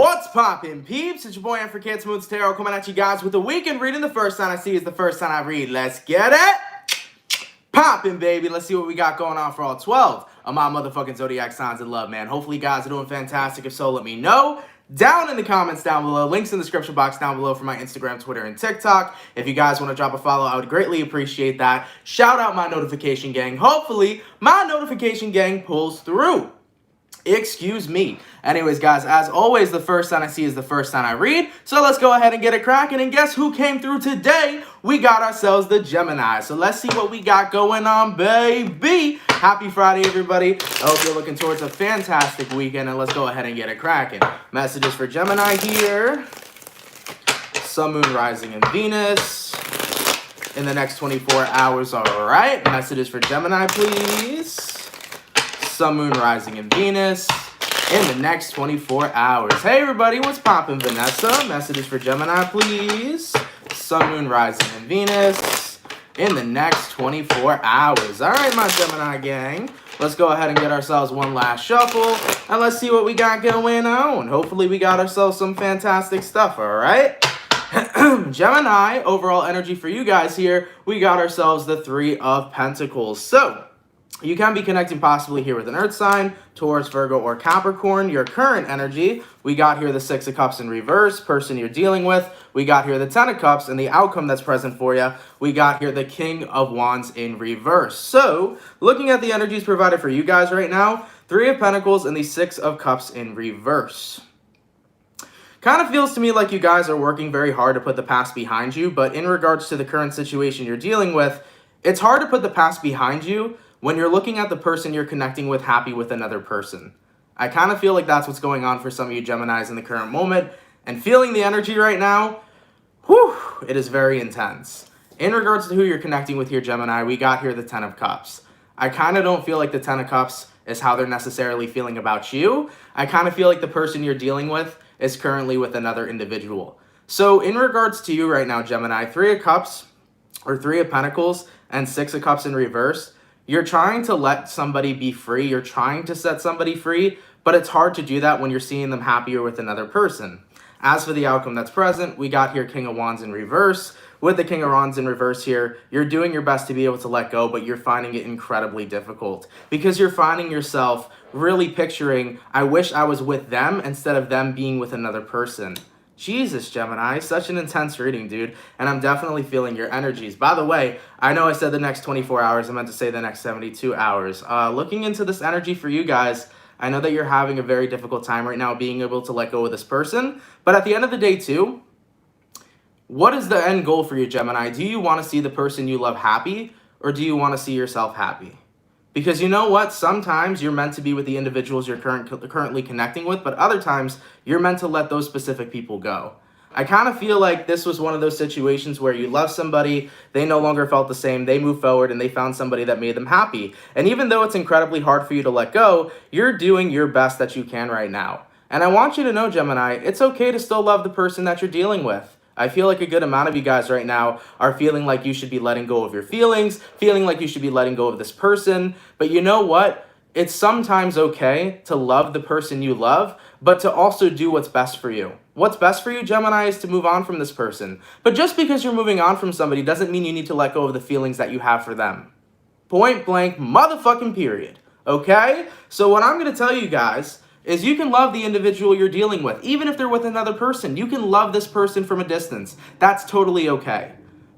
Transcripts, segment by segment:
What's poppin', peeps? It's your boy, for CancerMoonsTarot, coming at you guys with a weekend reading. The first sign I see is the first sign I read. Let's get it poppin', baby. Let's see what we got going on for all 12 of my motherfucking zodiac signs in love, man. Hopefully you guys are doing fantastic. If so, let me know down in the comments down below. Links in the description box down below for my Instagram, Twitter, and TikTok. If you guys want to drop a follow, I would greatly appreciate that. Shout out my notification gang. Hopefully my notification gang pulls through. Excuse me. Anyways, guys, as always, the first sign I see is the first sign I read. So let's go ahead and get it cracking. And guess who came through today? We got ourselves the Gemini. So let's see what we got going on, baby. Happy Friday, everybody. I hope you're looking towards a fantastic weekend. And let's go ahead and get it cracking. Messages for Gemini here. Sun, Moon, Rising, and Venus in the next 24 hours. All right. Messages for Gemini, please. Sun, Moon, Rising, and Venus in the next 24 hours. Hey, everybody, what's poppin', Vanessa? Messages for Gemini, please. Sun, Moon, Rising, and Venus in the next 24 hours. All right, my Gemini gang. Let's go ahead and get ourselves one last shuffle, and let's see what we got going on. Hopefully, we got ourselves some fantastic stuff, all right? Gemini, overall energy for you guys here, we got ourselves the Three of Pentacles. So you can be connecting possibly here with an earth sign, Taurus, Virgo, or Capricorn. Your current energy, we got here the Six of Cups in reverse, person you're dealing with. We got here the Ten of Cups, and the outcome that's present for you, we got here the King of Wands in reverse. So, looking at the energies provided for you guys right now, Three of Pentacles and the Six of Cups in reverse. Kind of feels to me like you guys are working very hard to put the past behind you, but in regards to the current situation you're dealing with, it's hard to put the past behind you when you're looking at the person you're connecting with happy with another person. I kind of feel like that's what's going on for some of you Geminis in the current moment. And feeling the energy right now, whew, it is very intense. In regards to who you're connecting with here, Gemini, we got here the Ten of Cups. I kind of don't feel like the Ten of Cups is how they're necessarily feeling about you. I kind of feel like the person you're dealing with is currently with another individual. So in regards to you right now, Gemini, Three of Cups or Three of Pentacles and Six of Cups in reverse, you're trying to let somebody be free. You're trying to set somebody free, but it's hard to do that when you're seeing them happier with another person. As for the outcome that's present, we got here King of Wands in reverse. With the King of Wands in reverse here, you're doing your best to be able to let go, but you're finding it incredibly difficult because you're finding yourself really picturing, I wish I was with them instead of them being with another person. Jesus, Gemini, such an intense reading, dude, and I'm definitely feeling your energies. By the way, I know I said the next 24 hours. I meant to say the next 72 hours. Looking into this energy for you guys, I know that you're having a very difficult time right now being able to let go of this person, but at the end of the day, too, what is the end goal for you, Gemini? Do you want to see the person you love happy, or do you want to see yourself happy? Because you know what? Sometimes you're meant to be with the individuals you're currently connecting with, but other times you're meant to let those specific people go. I kind of feel like this was one of those situations where you love somebody, they no longer felt the same, they moved forward, and they found somebody that made them happy. And even though it's incredibly hard for you to let go, you're doing your best that you can right now. And I want you to know, Gemini, it's okay to still love the person that you're dealing with. I feel like a good amount of you guys right now are feeling like you should be letting go of your feelings, feeling like you should be letting go of this person. But you know what? It's sometimes okay to love the person you love, but to also do what's best for you. What's best for you, Gemini, is to move on from this person. But just because you're moving on from somebody doesn't mean you need to let go of the feelings that you have for them. Point blank, motherfucking period. Okay? So what I'm going to tell you guys is you can love the individual you're dealing with. Even if they're with another person, you can love this person from a distance. That's totally okay.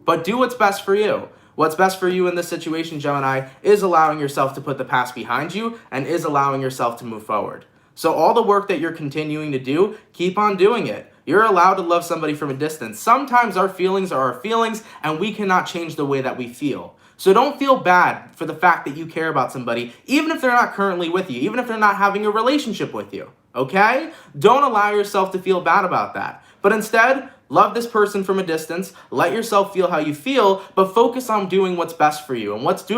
But do what's best for you. What's best for you in this situation, Gemini, is allowing yourself to put the past behind you and is allowing yourself to move forward. So all the work that you're continuing to do, keep on doing it. You're allowed to love somebody from a distance. Sometimes our feelings are our feelings and we cannot change the way that we feel. So don't feel bad for the fact that you care about somebody, even if they're not currently with you, even if they're not having a relationship with you, okay? Don't allow yourself to feel bad about that. But instead, love this person from a distance, let yourself feel how you feel, but focus on doing what's best for you. And what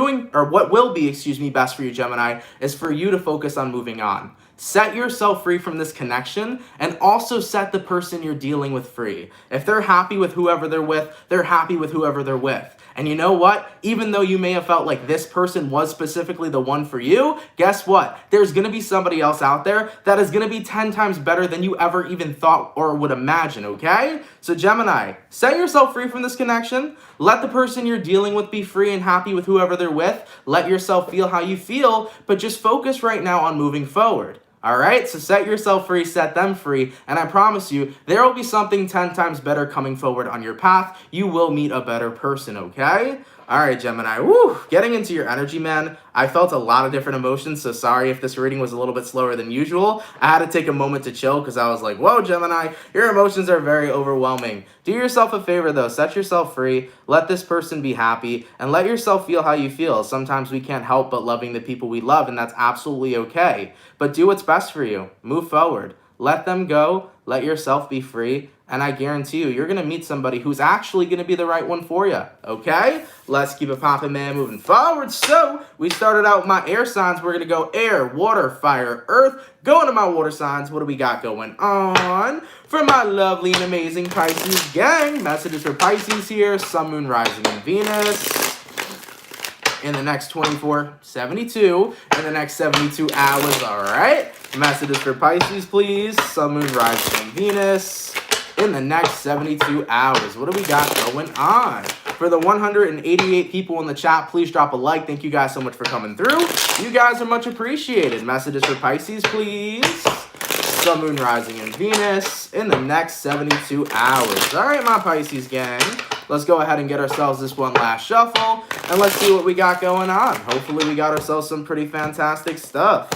will be best for you, Gemini, is for you to focus on moving on. set yourself free from this connection, and also set the person you're dealing with free. If they're happy with whoever they're with, they're happy with whoever they're with. And you know what? Even though you may have felt like this person was specifically the one for you, guess what? There's going to be somebody else out there that is going to be 10 times better than you ever even thought or would imagine, okay? So Gemini, set yourself free from this connection. Let the person you're dealing with be free and happy with whoever they're with. Let yourself feel how you feel, but just focus right now on moving forward. All right, so set yourself free, set them free, and I promise you, there will be something 10 times better coming forward on your path. You will meet a better person, okay? All right, Gemini, woo, getting into your energy, man. I felt a lot of different emotions, so sorry if this reading was a little bit slower than usual. I had to take a moment to chill because I was like, whoa, Gemini, your emotions are very overwhelming. Do yourself a favor, though. Set yourself free. Let this person be happy, and let yourself feel how you feel. Sometimes we can't help but loving the people we love, and that's absolutely okay. But do what's best for you. Move forward. Let them go. Let yourself be free. And I guarantee you, you're going to meet somebody who's actually going to be the right one for you. Okay? Let's keep it poppin', man, moving forward. So, we started out with my air signs. We're going to go air, water, fire, earth. Going to my water signs. What do we got going on? For my lovely and amazing Pisces gang. Messages for Pisces here. Sun, Moon, Rising, and Venus. In the next 72, in the next 72 hours, all right? Messages for Pisces, please. Sun, Moon, Rising, and Venus. In the next 72 hours. What do we got going on? For the 188 people in the chat, please drop a like. Thank you guys so much for coming through. You guys are much appreciated. Messages for Pisces, please. Sun, Moon, Rising, and Venus. In the next 72 hours. All right, my Pisces gang. Let's go ahead and get ourselves this one last shuffle. And let's see what we got going on. Hopefully we got ourselves some pretty fantastic stuff.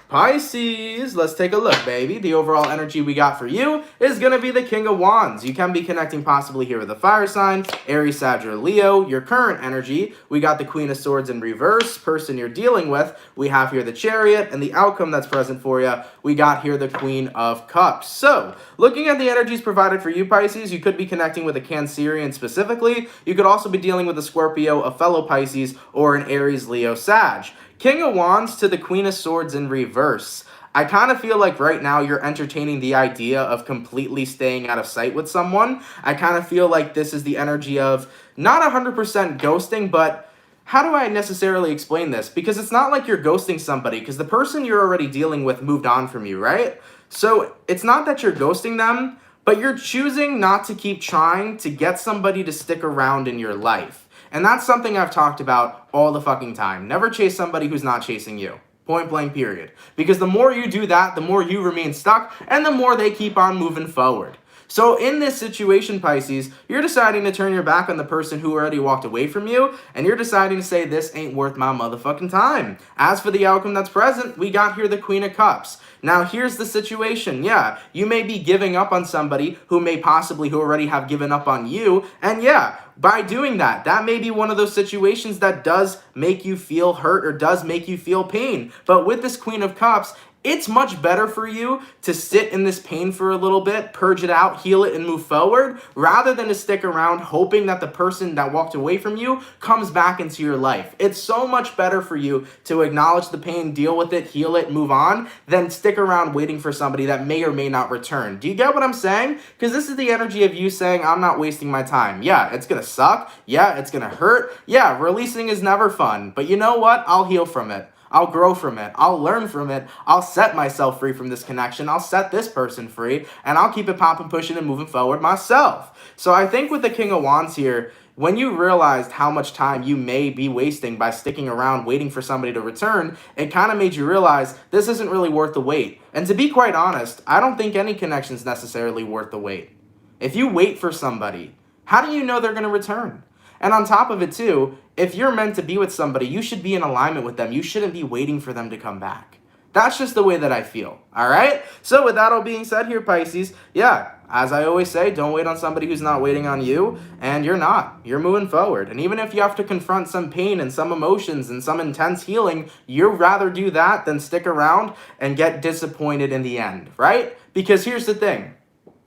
Pisces, let's take a look, baby. The overall energy we got for you is going to be the King of Wands. You can be connecting possibly here with a fire sign, Aries, Sag, or Leo. Your current energy, we got the Queen of Swords in reverse. Person you're dealing with, we have here the Chariot. And the outcome that's present for you, we got here the Queen of Cups. So, looking at the energies provided for you, Pisces, you could be connecting with a Cancerian specifically. You could also be dealing with a Scorpio, a fellow Pisces, or an Aries, Leo, Sag. King of Wands to the Queen of Swords in reverse. I kind of feel like right now you're entertaining the idea of completely staying out of sight with someone. I kind of feel like this is the energy of not 100% ghosting, but how do I necessarily explain this? Because it's not like you're ghosting somebody, because the person you're already dealing with moved on from you, right? So it's not that you're ghosting them, but you're choosing not to keep trying to get somebody to stick around in your life. And that's something I've talked about all the fucking time. Never chase somebody who's not chasing you. Point blank, period. Because the more you do that, the more you remain stuck, and the more they keep on moving forward. So in this situation, Pisces, you're deciding to turn your back on the person who already walked away from you, and you're deciding to say, this ain't worth my motherfucking time. As for the outcome that's present, we got here the Queen of Cups. Now, here's the situation. Yeah, you may be giving up on somebody who already have given up on you, and yeah, by doing that, that may be one of those situations that does make you feel hurt or does make you feel pain. But with this Queen of Cups, it's much better for you to sit in this pain for a little bit, purge it out, heal it, and move forward, rather than to stick around hoping that the person that walked away from you comes back into your life. It's so much better for you to acknowledge the pain, deal with it, heal it, move on, than stick around waiting for somebody that may or may not return. Do you get what I'm saying? Because this is the energy of you saying, I'm not wasting my time. Yeah, it's going to suck. Yeah, it's going to hurt. Yeah, releasing is never fun. But you know what? I'll heal from it. I'll grow from it. I'll learn from it. I'll set myself free from this connection. I'll set this person free, and I'll keep it popping, pushing, and moving forward myself. So I think with the King of Wands here, when you realized how much time you may be wasting by sticking around waiting for somebody to return, it kind of made you realize this isn't really worth the wait. And to be quite honest, I don't think any connection is necessarily worth the wait. If you wait for somebody, how do you know they're going to return? And on top of it too, if you're meant to be with somebody, you should be in alignment with them. You shouldn't be waiting for them to come back. That's just the way that I feel, all right? So with that all being said here, Pisces, yeah, as I always say, don't wait on somebody who's not waiting on you, and you're not. You're moving forward. And even if you have to confront some pain and some emotions and some intense healing, you'd rather do that than stick around and get disappointed in the end, right? Because here's the thing.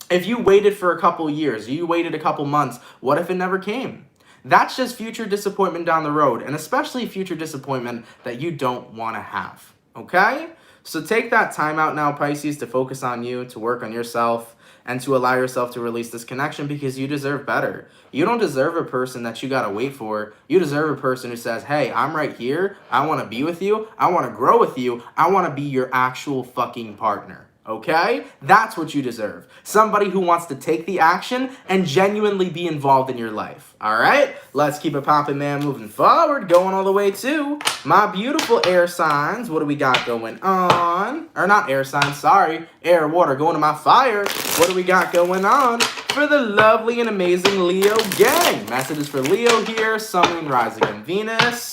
If you waited for a couple years, you waited a couple months, what if it never came? That's just future disappointment down the road, and especially future disappointment that you don't want to have, okay? So take that time out now, Pisces, to focus on you, to work on yourself, and to allow yourself to release this connection because you deserve better. You don't deserve a person that you gotta wait for. You deserve a person who says, hey, I'm right here. I wanna be with you. I wanna grow with you. I wanna be your actual fucking partner. Okay? That's what you deserve. Somebody who wants to take the action and genuinely be involved in your life. All right? Let's keep it popping, man. Moving forward, going all the way to my beautiful air signs. What do we got going on? Or not air signs, sorry. Air, water, going to my fire. What do we got going on for the lovely and amazing Leo gang? Messages for Leo here. Sun, Moon, Rising, and Venus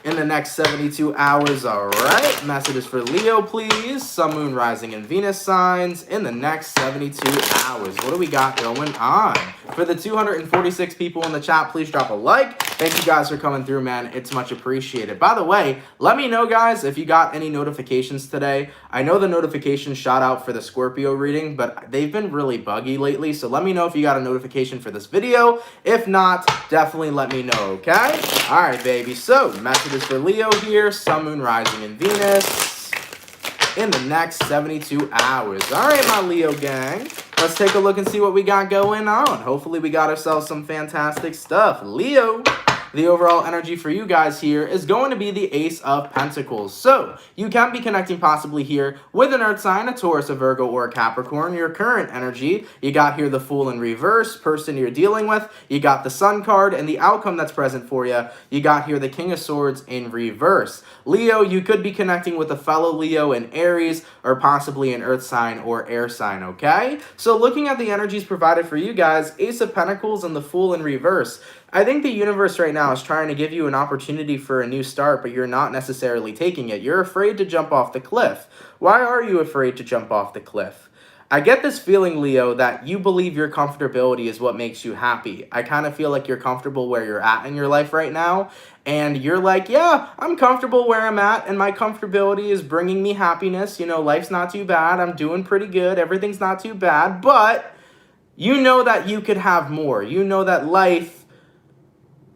in the next 72 hours. All right, messages for Leo, please. Sun, Moon, Rising, and Venus signs in the next 72 hours. What do we got going on? For the 246 people in the chat, please drop a like. Thank you guys for coming through, man. It's much appreciated. By the way, let me know, guys, if you got any notifications today. I know the notifications shot out for the Scorpio reading, but they've been really buggy lately. So let me know if you got a notification for this video. If not, definitely let me know, okay? All right, baby. So, messages for Leo here. Sun, Moon, Rising, and Venus in the next 72 hours. All right, my Leo gang. Let's take a look and see what we got going on. Hopefully we got ourselves some fantastic stuff. Leo, the overall energy for you guys here is going to be the Ace of Pentacles. So, you can be connecting possibly here with an Earth sign, a Taurus, a Virgo, or a Capricorn. Your current energy, you got here the Fool in reverse, person you're dealing with. You got the Sun card and the outcome that's present for you. You got here the King of Swords in reverse. Leo, you could be connecting with a fellow Leo in Aries or possibly an Earth sign or air sign, okay? So looking at the energies provided for you guys, Ace of Pentacles and the Fool in reverse. I think the universe right now is trying to give you an opportunity for a new start, but you're not necessarily taking it. You're afraid to jump off the cliff. Why are you afraid to jump off the cliff? I get this feeling, Leo, that you believe your comfortability is what makes you happy. I kind of feel like you're comfortable where you're at in your life right now, and you're like, yeah, I'm comfortable where I'm at, and my comfortability is bringing me happiness. You know, life's not too bad. I'm doing pretty good. Everything's not too bad, but you know that you could have more. You know that life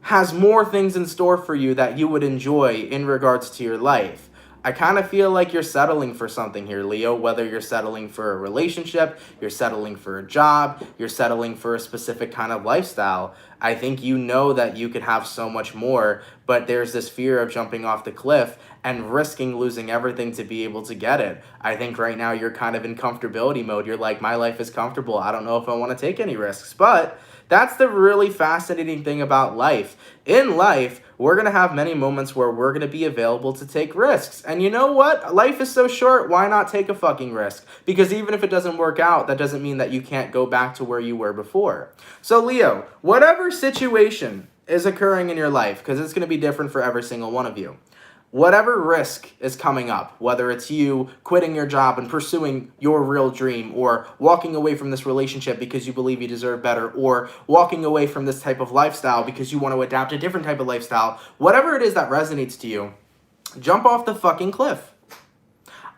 has more things in store for you that you would enjoy in regards to your life. I kind of feel like you're settling for something here, Leo, whether you're settling for a relationship, you're settling for a job, you're settling for a specific kind of lifestyle. I think you know that you could have so much more, but there's this fear of jumping off the cliff and risking losing everything to be able to get it. I think right now you're kind of in comfortability mode. You're like, my life is comfortable. I don't know if I want to take any risks, but that's the really fascinating thing about life. In life, we're going to have many moments where we're going to be available to take risks. And you know what? Life is so short, why not take a fucking risk? Because even if it doesn't work out, that doesn't mean that you can't go back to where you were before. So Leo, whatever situation is occurring in your life, because it's going to be different for every single one of you, whatever risk is coming up, whether it's you quitting your job and pursuing your real dream, or walking away from this relationship because you believe you deserve better, or walking away from this type of lifestyle because you want to adapt a different type of lifestyle, whatever it is that resonates to you, jump off the fucking cliff.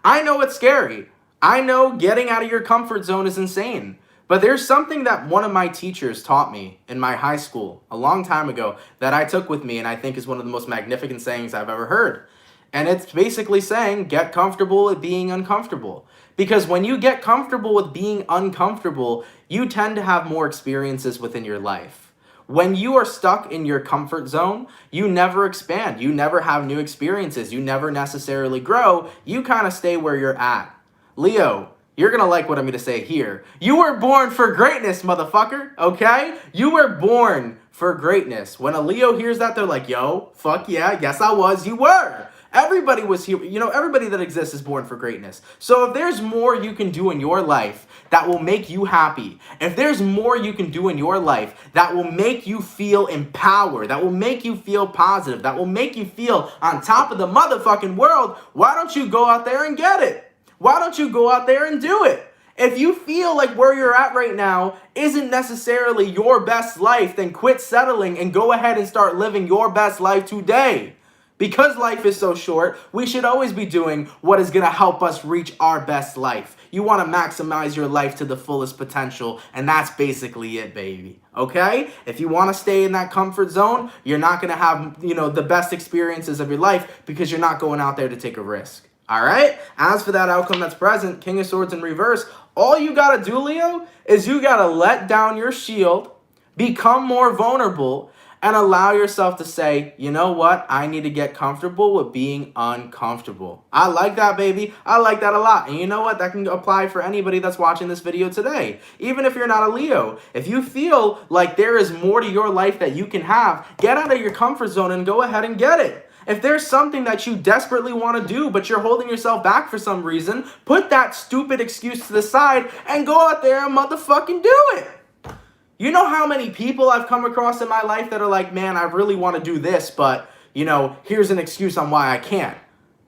I know it's scary. I know getting out of your comfort zone is insane. But there's something that one of my teachers taught me in my high school a long time ago that I took with me and I think is one of the most magnificent sayings I've ever heard. And it's basically saying, get comfortable with being uncomfortable. Because when you get comfortable with being uncomfortable, you tend to have more experiences within your life. When you are stuck in your comfort zone, you never expand. You never have new experiences. You never necessarily grow. You kind of stay where you're at. Leo, you're going to like what I'm going to say here. You were born for greatness, motherfucker, okay? You were born for greatness. When a Leo hears that, they're like, yo, fuck yeah, yes I was. You were. Everybody was here. You know, everybody that exists is born for greatness. So if there's more you can do in your life that will make you happy, if there's more you can do in your life that will make you feel empowered, that will make you feel positive, that will make you feel on top of the motherfucking world, why don't you go out there and get it? Why don't you go out there and do it? If you feel like where you're at right now isn't necessarily your best life, then quit settling and go ahead and start living your best life today. Because life is so short, we should always be doing what is going to help us reach our best life. You want to maximize your life to the fullest potential, and that's basically it, baby. Okay? If you want to stay in that comfort zone, you're not going to have, the best experiences of your life because you're not going out there to take a risk. All right? As for that outcome that's present, King of Swords in reverse, all you got to do, Leo, is you got to let down your shield, become more vulnerable, and allow yourself to say, you know what? I need to get comfortable with being uncomfortable. I like that, baby. I like that a lot. And you know what? That can apply for anybody that's watching this video today. Even if you're not a Leo. If you feel like there is more to your life that you can have, get out of your comfort zone and go ahead and get it. If there's something that you desperately want to do, but you're holding yourself back for some reason, put that stupid excuse to the side and go out there and motherfucking do it. You know how many people I've come across in my life that are like, man, I really want to do this, but, here's an excuse on why I can't.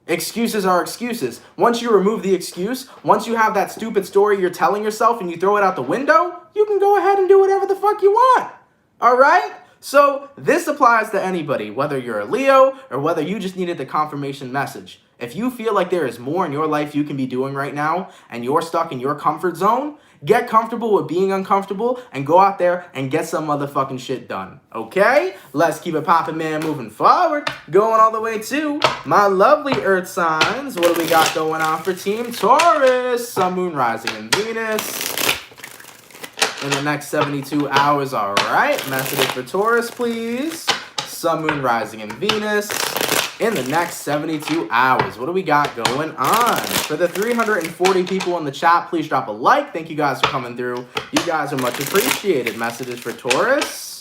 Excuses are excuses. Once you remove the excuse, once you have that stupid story you're telling yourself and you throw it out the window, you can go ahead and do whatever the fuck you want. All right? So this applies to anybody, whether you're a Leo or whether you just needed the confirmation message. If you feel like there is more in your life you can be doing right now and you're stuck in your comfort zone, get comfortable with being uncomfortable and go out there and get some motherfucking shit done. Okay? Let's keep it poppin', man, moving forward. Going all the way to my lovely earth signs. What do we got going on for Team Taurus? Sun, Moon, Rising, and Venus in the next 72 hours. All right. Messages for Taurus, please. Sun, Moon, Rising, and Venus in the next 72 hours. What do we got going on? For the 340 people in the chat, please drop a like. Thank you guys for coming through. You guys are much appreciated. Messages for Taurus.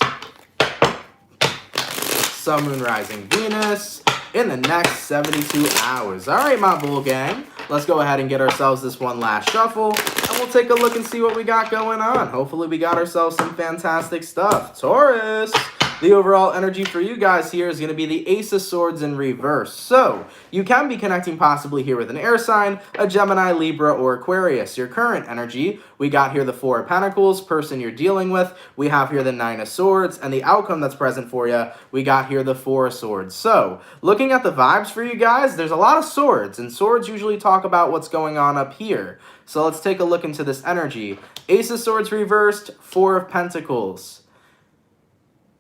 Sun, Moon, Rising, Venus in the next 72 hours. All right, my bull gang. Let's go ahead and get ourselves this one last shuffle, and we'll take a look and see what we got going on. Hopefully we got ourselves some fantastic stuff. Taurus. The overall energy for you guys here is going to be the Ace of Swords in reverse. So, you can be connecting possibly here with an air sign, a Gemini, Libra, or Aquarius. Your current energy, we got here the Four of Pentacles, person you're dealing with. We have here the Nine of Swords, and the outcome that's present for you, we got here the Four of Swords. So, looking at the vibes for you guys, there's a lot of swords, and swords usually talk about what's going on up here. So, let's take a look into this energy. Ace of Swords reversed, Four of Pentacles.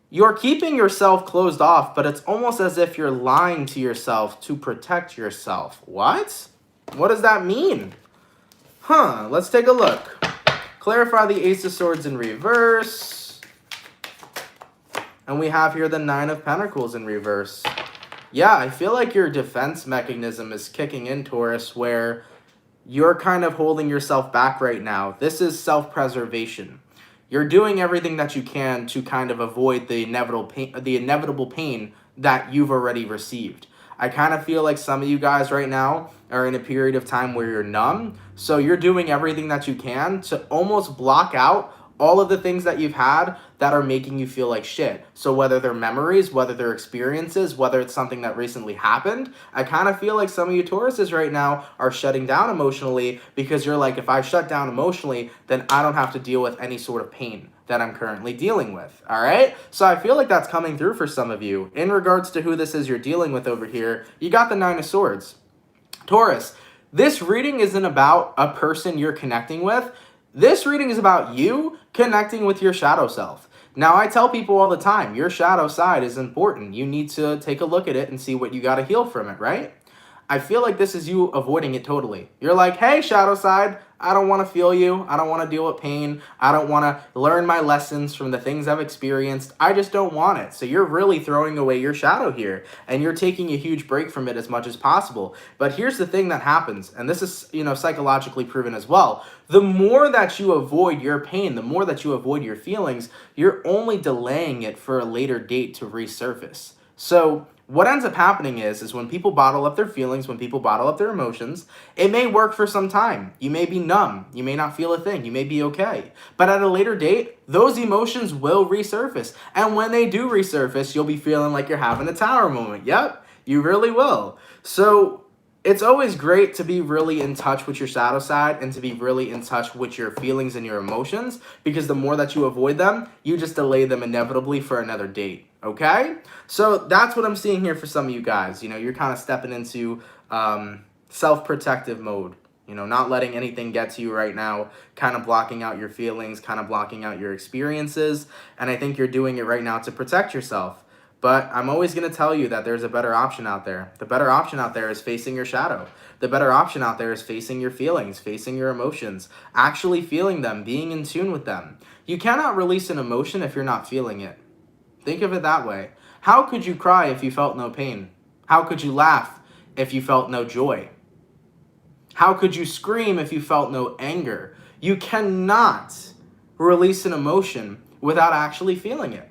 You're keeping yourself closed off, but it's almost as if you're lying to yourself to protect yourself. What? What does that mean? Let's take a look. Clarify the Ace of Swords in reverse. And we have here the Nine of Pentacles in reverse. Yeah, I feel like your defense mechanism is kicking in, Taurus, where you're kind of holding yourself back right now. This is self-preservation. You're doing everything that you can to kind of avoid the inevitable pain that you've already received. I kind of feel like some of you guys right now are in a period of time where you're numb. So you're doing everything that you can to almost block out all of the things that you've had that are making you feel like shit. So whether they're memories, whether they're experiences, whether it's something that recently happened, I kind of feel like some of you Tauruses right now are shutting down emotionally because you're like, if I shut down emotionally, then I don't have to deal with any sort of pain that I'm currently dealing with. All right? So I feel like that's coming through for some of you. In regards to who this is you're dealing with over here, you got the Nine of Swords. Taurus, this reading isn't about a person you're connecting with. This reading is about you connecting with your shadow self. Now, I tell people all the time, your shadow side is important. You need to take a look at it and see what you got to heal from it, right? I feel like this is you avoiding it totally. You're like, hey, shadow side, I don't want to feel you. I don't want to deal with pain. I don't want to learn my lessons from the things I've experienced. I just don't want it. So you're really throwing away your shadow here, and you're taking a huge break from it as much as possible. But here's the thing that happens, and this is, psychologically proven as well. The more that you avoid your pain, the more that you avoid your feelings, you're only delaying it for a later date to resurface. So what ends up happening is when people bottle up their feelings, when people bottle up their emotions, it may work for some time. You may be numb. You may not feel a thing. You may be okay. But at a later date, those emotions will resurface. And when they do resurface, you'll be feeling like you're having a tower moment. Yep, you really will. So it's always great to be really in touch with your shadow side and to be really in touch with your feelings and your emotions, because the more that you avoid them, you just delay them inevitably for another date, okay? So that's what I'm seeing here for some of you guys. You know, you're kind of stepping into self-protective mode, you know, not letting anything get to you right now, kind of blocking out your feelings, kind of blocking out your experiences, and I think you're doing it right now to protect yourself. But I'm always going to tell you that there's a better option out there. The better option out there is facing your shadow. The better option out there is facing your feelings, facing your emotions, actually feeling them, being in tune with them. You cannot release an emotion if you're not feeling it. Think of it that way. How could you cry if you felt no pain? How could you laugh if you felt no joy? How could you scream if you felt no anger? You cannot release an emotion without actually feeling it.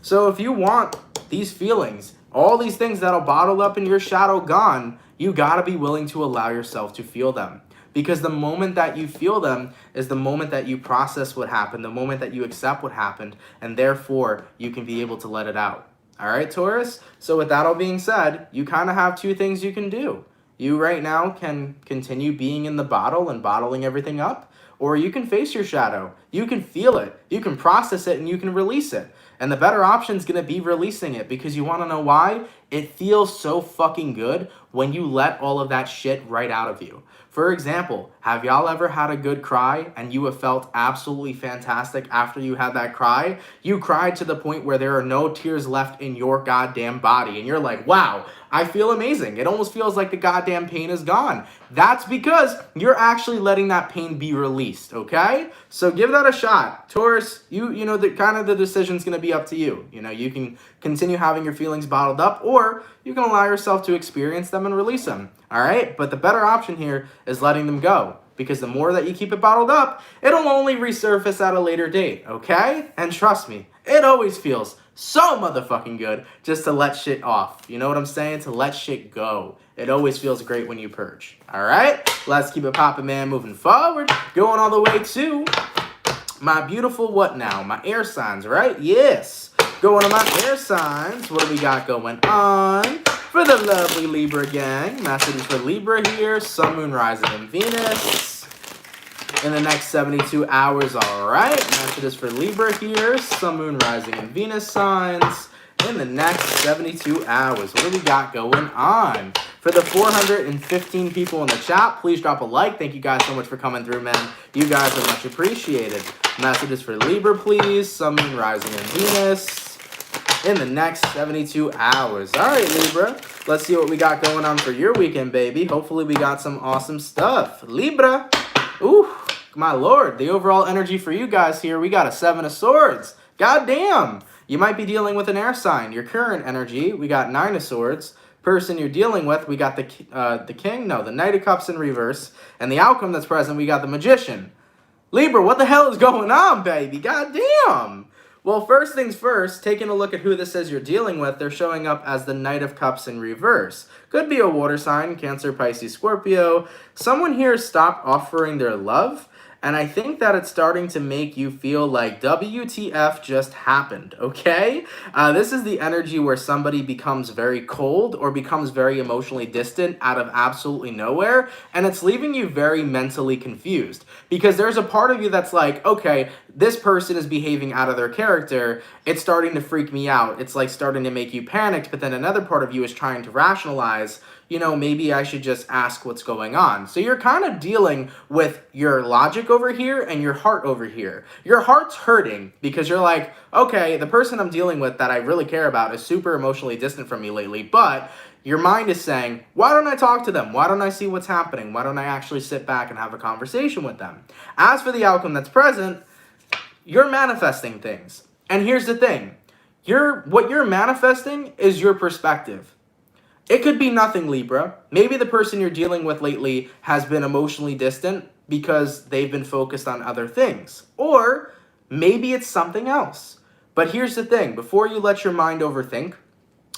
So if you want these feelings, all these things that'll bottle up in your shadow gone, you gotta be willing to allow yourself to feel them. Because the moment that you feel them is the moment that you process what happened, the moment that you accept what happened, and therefore you can be able to let it out. All right, Taurus? So with that all being said, you kind of have two things you can do. You right now can continue being in the bottle and bottling everything up, or you can face your shadow. You can feel it, you can process it, and you can release it. And the better option is going to be releasing it, because you want to know why? It feels so fucking good when you let all of that shit right out of you. For example, have y'all ever had a good cry and you have felt absolutely fantastic after you had that cry? You cried to the point where there are no tears left in your goddamn body. And you're like, wow, I feel amazing. It almost feels like the goddamn pain is gone. That's because you're actually letting that pain be released, okay? So give that a shot. Taurus, you know, the decision's going to be up to you. You know, you can continue having your feelings bottled up, or you can allow yourself to experience them and release them, all right? But the better option here is letting them go, because the more that you keep it bottled up, it'll only resurface at a later date, okay? And trust me, it always feels so motherfucking good just to let shit off. You know what I'm saying? To let shit go. It always feels great when you purge. All right? Let's keep it poppin', man, moving forward. Going all the way to my beautiful what now? My air signs, right? Yes. Going to my air signs. What do we got going on? For the lovely Libra gang. Messages for Libra here. Sun, Moon, rising, and Venus in the next 72 hours, all right? Messages for Libra here, Sun, Moon, rising, and Venus signs in the next 72 hours. What do we got going on? For the 415 people in the chat, please drop a like. Thank you guys so much for coming through, man. You guys are much appreciated. Messages for Libra, please, Sun, Moon, rising, and Venus in the next 72 hours. All right, Libra, let's see what we got going on for your weekend, baby. Hopefully we got some awesome stuff. Libra, ooh. My lord, the overall energy for you guys here, we got a 7 of Swords. God damn. You might be dealing with an air sign. Your current energy, we got 9 of Swords. Person you're dealing with, we got the King, no, the Knight of Cups in reverse. And the outcome that's present, we got the Magician. Libra, what the hell is going on, baby? God damn. Well, first things first, taking a look at who this is you're dealing with, they're showing up as the Knight of Cups in reverse. Could be a water sign, Cancer, Pisces, Scorpio. Someone here stopped offering their love, and I think that it's starting to make you feel like WTF just happened, okay? This is the energy where somebody becomes very cold or becomes very emotionally distant out of absolutely nowhere, and it's leaving you very mentally confused. Because there's a part of you that's like, okay, this person is behaving out of their character, it's starting to freak me out, it's like starting to make you panicked, but then another part of you is trying to rationalize, you know, maybe I should just ask what's going on. So you're kind of dealing with your logic over here and your heart over here. Your heart's hurting because you're like, okay, the person I'm dealing with that I really care about is super emotionally distant from me lately, but your mind is saying, why don't I talk to them? Why don't I see what's happening? Why don't I actually sit back and have a conversation with them? As for the outcome that's present, you're manifesting things. And here's the thing. What you're manifesting is your perspective. It could be nothing, Libra. Maybe the person you're dealing with lately has been emotionally distant because they've been focused on other things. Or maybe it's something else. But here's the thing. Before you let your mind overthink,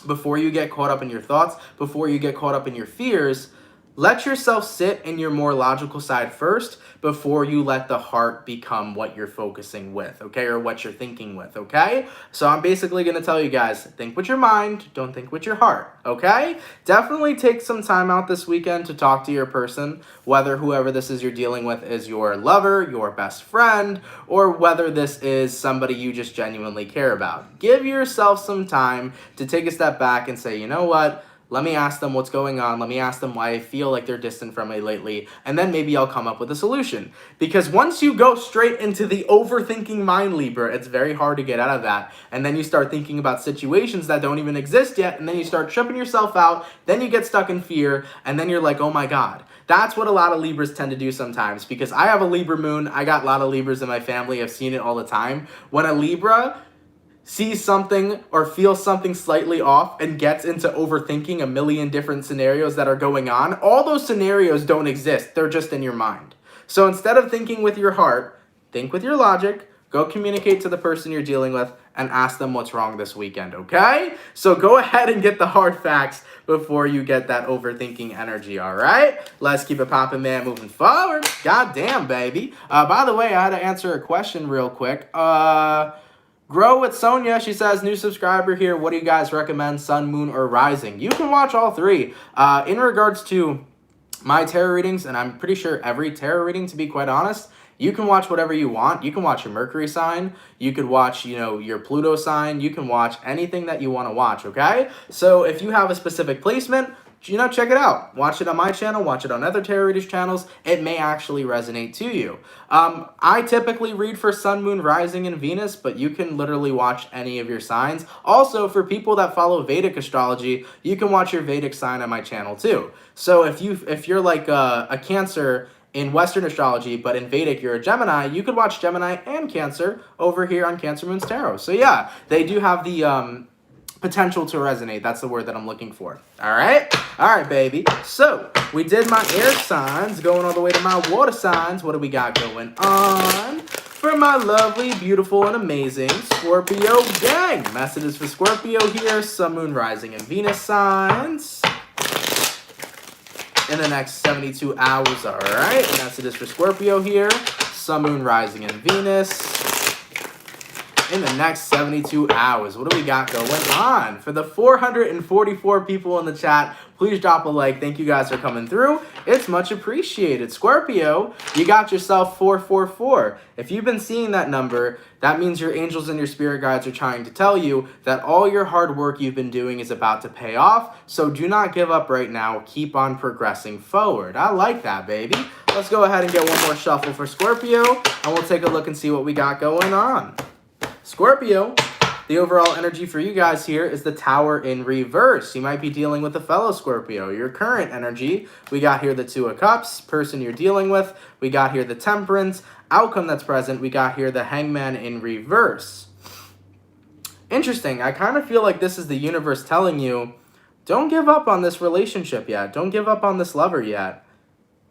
before you get caught up in your thoughts, before you get caught up in your fears, let yourself sit in your more logical side first before you let the heart become what you're focusing with, okay? Or what you're thinking with, okay? So I'm basically going to tell you guys, think with your mind, don't think with your heart, okay? Definitely take some time out this weekend to talk to your person, whether whoever this is you're dealing with is your lover, your best friend, or whether this is somebody you just genuinely care about. Give yourself some time to take a step back and say, you know what? Let me ask them what's going on. Let me ask them why I feel like they're distant from me lately. And then maybe I'll come up with a solution. Because once you go straight into the overthinking mind, Libra, it's very hard to get out of that. And then you start thinking about situations that don't even exist yet. And then you start tripping yourself out. Then you get stuck in fear. And then you're like, oh my God. That's what a lot of Libras tend to do sometimes. Because I have a Libra moon. I got a lot of Libras in my family. I've seen it all the time. When a Libra sees something or feels something slightly off and gets into overthinking a million different scenarios that are going on, all those scenarios don't exist. They're just in your mind. So instead of thinking with your heart, think with your logic, go communicate to the person you're dealing with, and ask them what's wrong this weekend, okay? So go ahead and get the hard facts before you get that overthinking energy, all right? Let's keep it popping, man, moving forward. God damn, baby. By the way, I had to answer a question real quick. Grow with Sonia, she says, new subscriber here. What do you guys recommend, sun, moon, or rising? You can watch all three. In regards to my tarot readings, and I'm pretty sure every tarot reading, to be quite honest, you can watch whatever you want. You can watch your Mercury sign. You could watch, your Pluto sign. You can watch anything that you want to watch, okay? So if you have a specific placement, check it out. Watch it on my channel. Watch it on other tarot readers' channels. It may actually resonate to you. I typically read for Sun, Moon, Rising, and Venus, but you can literally watch any of your signs. Also, for people that follow Vedic astrology, you can watch your Vedic sign on my channel too. So if you're like a Cancer in Western astrology, but in Vedic you're a Gemini, you could watch Gemini and Cancer over here on CancerMoonsTarot. So yeah, they do have the potential to resonate. That's the word that I'm looking for. All right, baby. So we did my air signs, going all the way to my water signs. What do we got going on for my lovely, beautiful, and amazing Scorpio gang? Messages for Scorpio here. Sun, Moon, Rising, and Venus signs in the next 72 hours. All right, messages for Scorpio here. Sun, Moon, Rising, and Venus in the next 72 hours. What do we got going on? For the 444 people in the chat, please drop a like. Thank you guys for coming through. It's much appreciated. Scorpio, you got yourself 444. If you've been seeing that number, that means your angels and your spirit guides are trying to tell you that all your hard work you've been doing is about to pay off. So do not give up right now. Keep on progressing forward. I like that, baby. Let's go ahead and get one more shuffle for Scorpio, and we'll take a look and see what we got going on. Scorpio, the overall energy for you guys here is the Tower in reverse. You might be dealing with a fellow Scorpio. Your current energy, we got here the Two of Cups, person you're dealing with. We got here the Temperance, outcome that's present. We got here the Hangman in reverse. Interesting. I kind of feel like this is the universe telling you, don't give up on this relationship yet. Don't give up on this lover yet.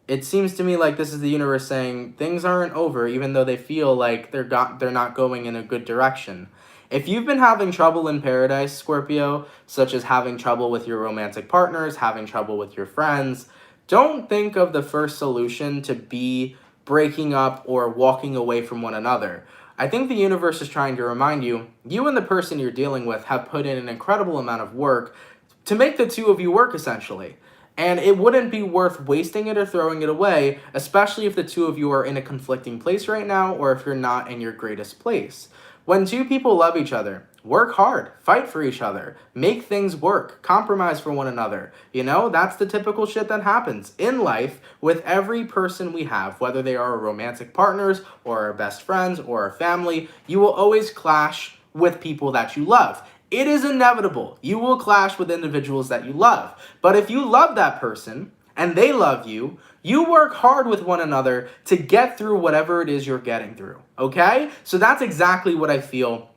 It seems to me like this is the universe saying things aren't over, even though they feel like they're not going in a good direction. If you've been having trouble in paradise, Scorpio, such as having trouble with your romantic partners, having trouble with your friends, don't think of the first solution to be breaking up or walking away from one another. I think the universe is trying to remind you, you and the person you're dealing with have put in an incredible amount of work to make the two of you work, essentially. And it wouldn't be worth wasting it or throwing it away, especially if the two of you are in a conflicting place right now, or if you're not in your greatest place. When two people love each other, work hard, fight for each other, make things work, compromise for one another. That's the typical shit that happens in life with every person we have, whether they are our romantic partners or our best friends or our family. You will always clash with people that you love. It is inevitable. You will clash with individuals that you love. But if you love that person and they love you, you work hard with one another to get through whatever it is you're getting through, okay? So that's exactly what I feel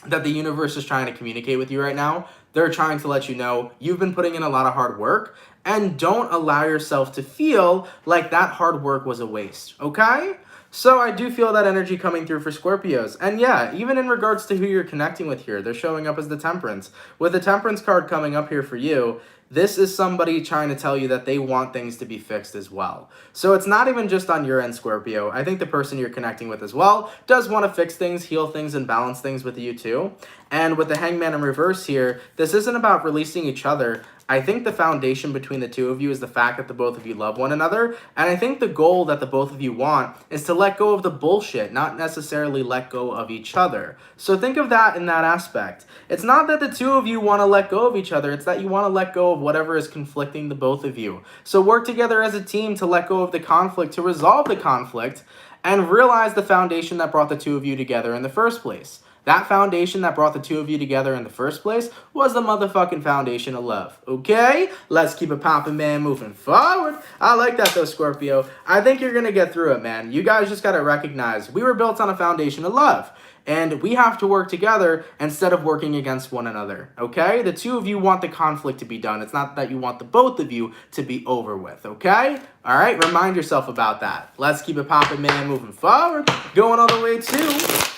that the universe is trying to communicate with you right now. They're trying to let you know you've been putting in a lot of hard work, and don't allow yourself to feel like that hard work was a waste, okay? So I do feel that energy coming through for Scorpios. And yeah, even in regards to who you're connecting with here, they're showing up as the Temperance. With the Temperance card coming up here for you, this is somebody trying to tell you that they want things to be fixed as well. So it's not even just on your end, Scorpio. I think the person you're connecting with as well does want to fix things, heal things, and balance things with you too. And with the Hangman in reverse here, this isn't about releasing each other. I think the foundation between the two of you is the fact that the both of you love one another. And I think the goal that the both of you want is to let go of the bullshit, not necessarily let go of each other. So think of that in that aspect. It's not that the two of you want to let go of each other. It's that you want to let go of whatever is conflicting the both of you. So work together as a team to let go of the conflict, to resolve the conflict, and realize the foundation that brought the two of you together in the first place. That foundation that brought the two of you together in the first place was the motherfucking foundation of love. Okay? Let's keep it popping, man, moving forward. I like that though, Scorpio. I think you're going to get through it, man. You guys just got to recognize we were built on a foundation of love. And we have to work together instead of working against one another, okay? The two of you want the conflict to be done. It's not that you want the both of you to be over with, okay? All right, remind yourself about that. Let's keep it popping, man, moving forward. Going all the way to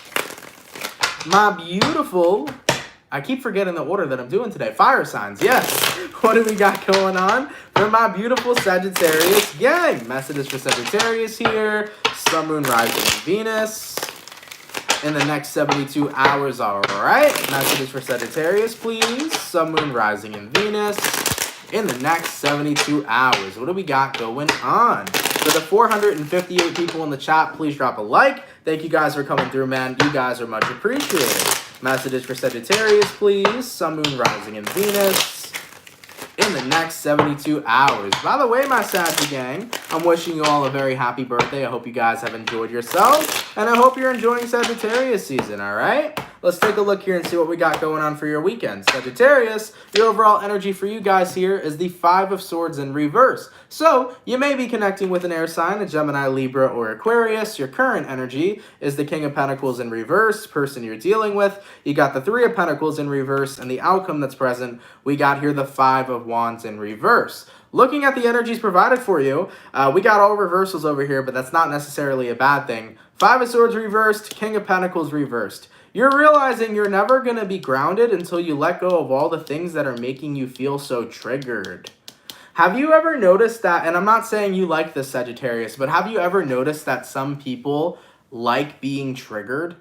my beautiful, I keep forgetting the order that I'm doing today. Fire signs, yes. What do we got going on for my beautiful Sagittarius gang? Messages for Sagittarius here. Sun, Moon, Rising, and Venus in the next 72 hours, all right? Messages for Sagittarius, please. Sun, Moon, Rising, and Venus in the next 72 hours. What do we got going on? For the 458 people in the chat, please drop a like. Thank you guys for coming through, man. You guys are much appreciated. Messages for Sagittarius, please. Sun, Moon, Rising, and Venus in the next 72 hours. By the way, my Saggy gang, I'm wishing you all a very happy birthday. I hope you guys have enjoyed yourselves, and I hope you're enjoying Sagittarius season, all right? Let's take a look here and see what we got going on for your weekend. Sagittarius, your overall energy for you guys here is the Five of Swords in reverse. So, you may be connecting with an air sign, a Gemini, Libra, or Aquarius. Your current energy is the King of Pentacles in reverse, person you're dealing with. You got the Three of Pentacles in reverse, and the outcome that's present, we got here the Five of Wands in reverse. Looking at the energies provided for you, we got all reversals over here, but that's not necessarily a bad thing. Five of Swords reversed, King of Pentacles reversed. You're realizing you're never going to be grounded until you let go of all the things that are making you feel so triggered. Have you ever noticed that, and I'm not saying you like this, Sagittarius, but have you ever noticed that some people like being triggered?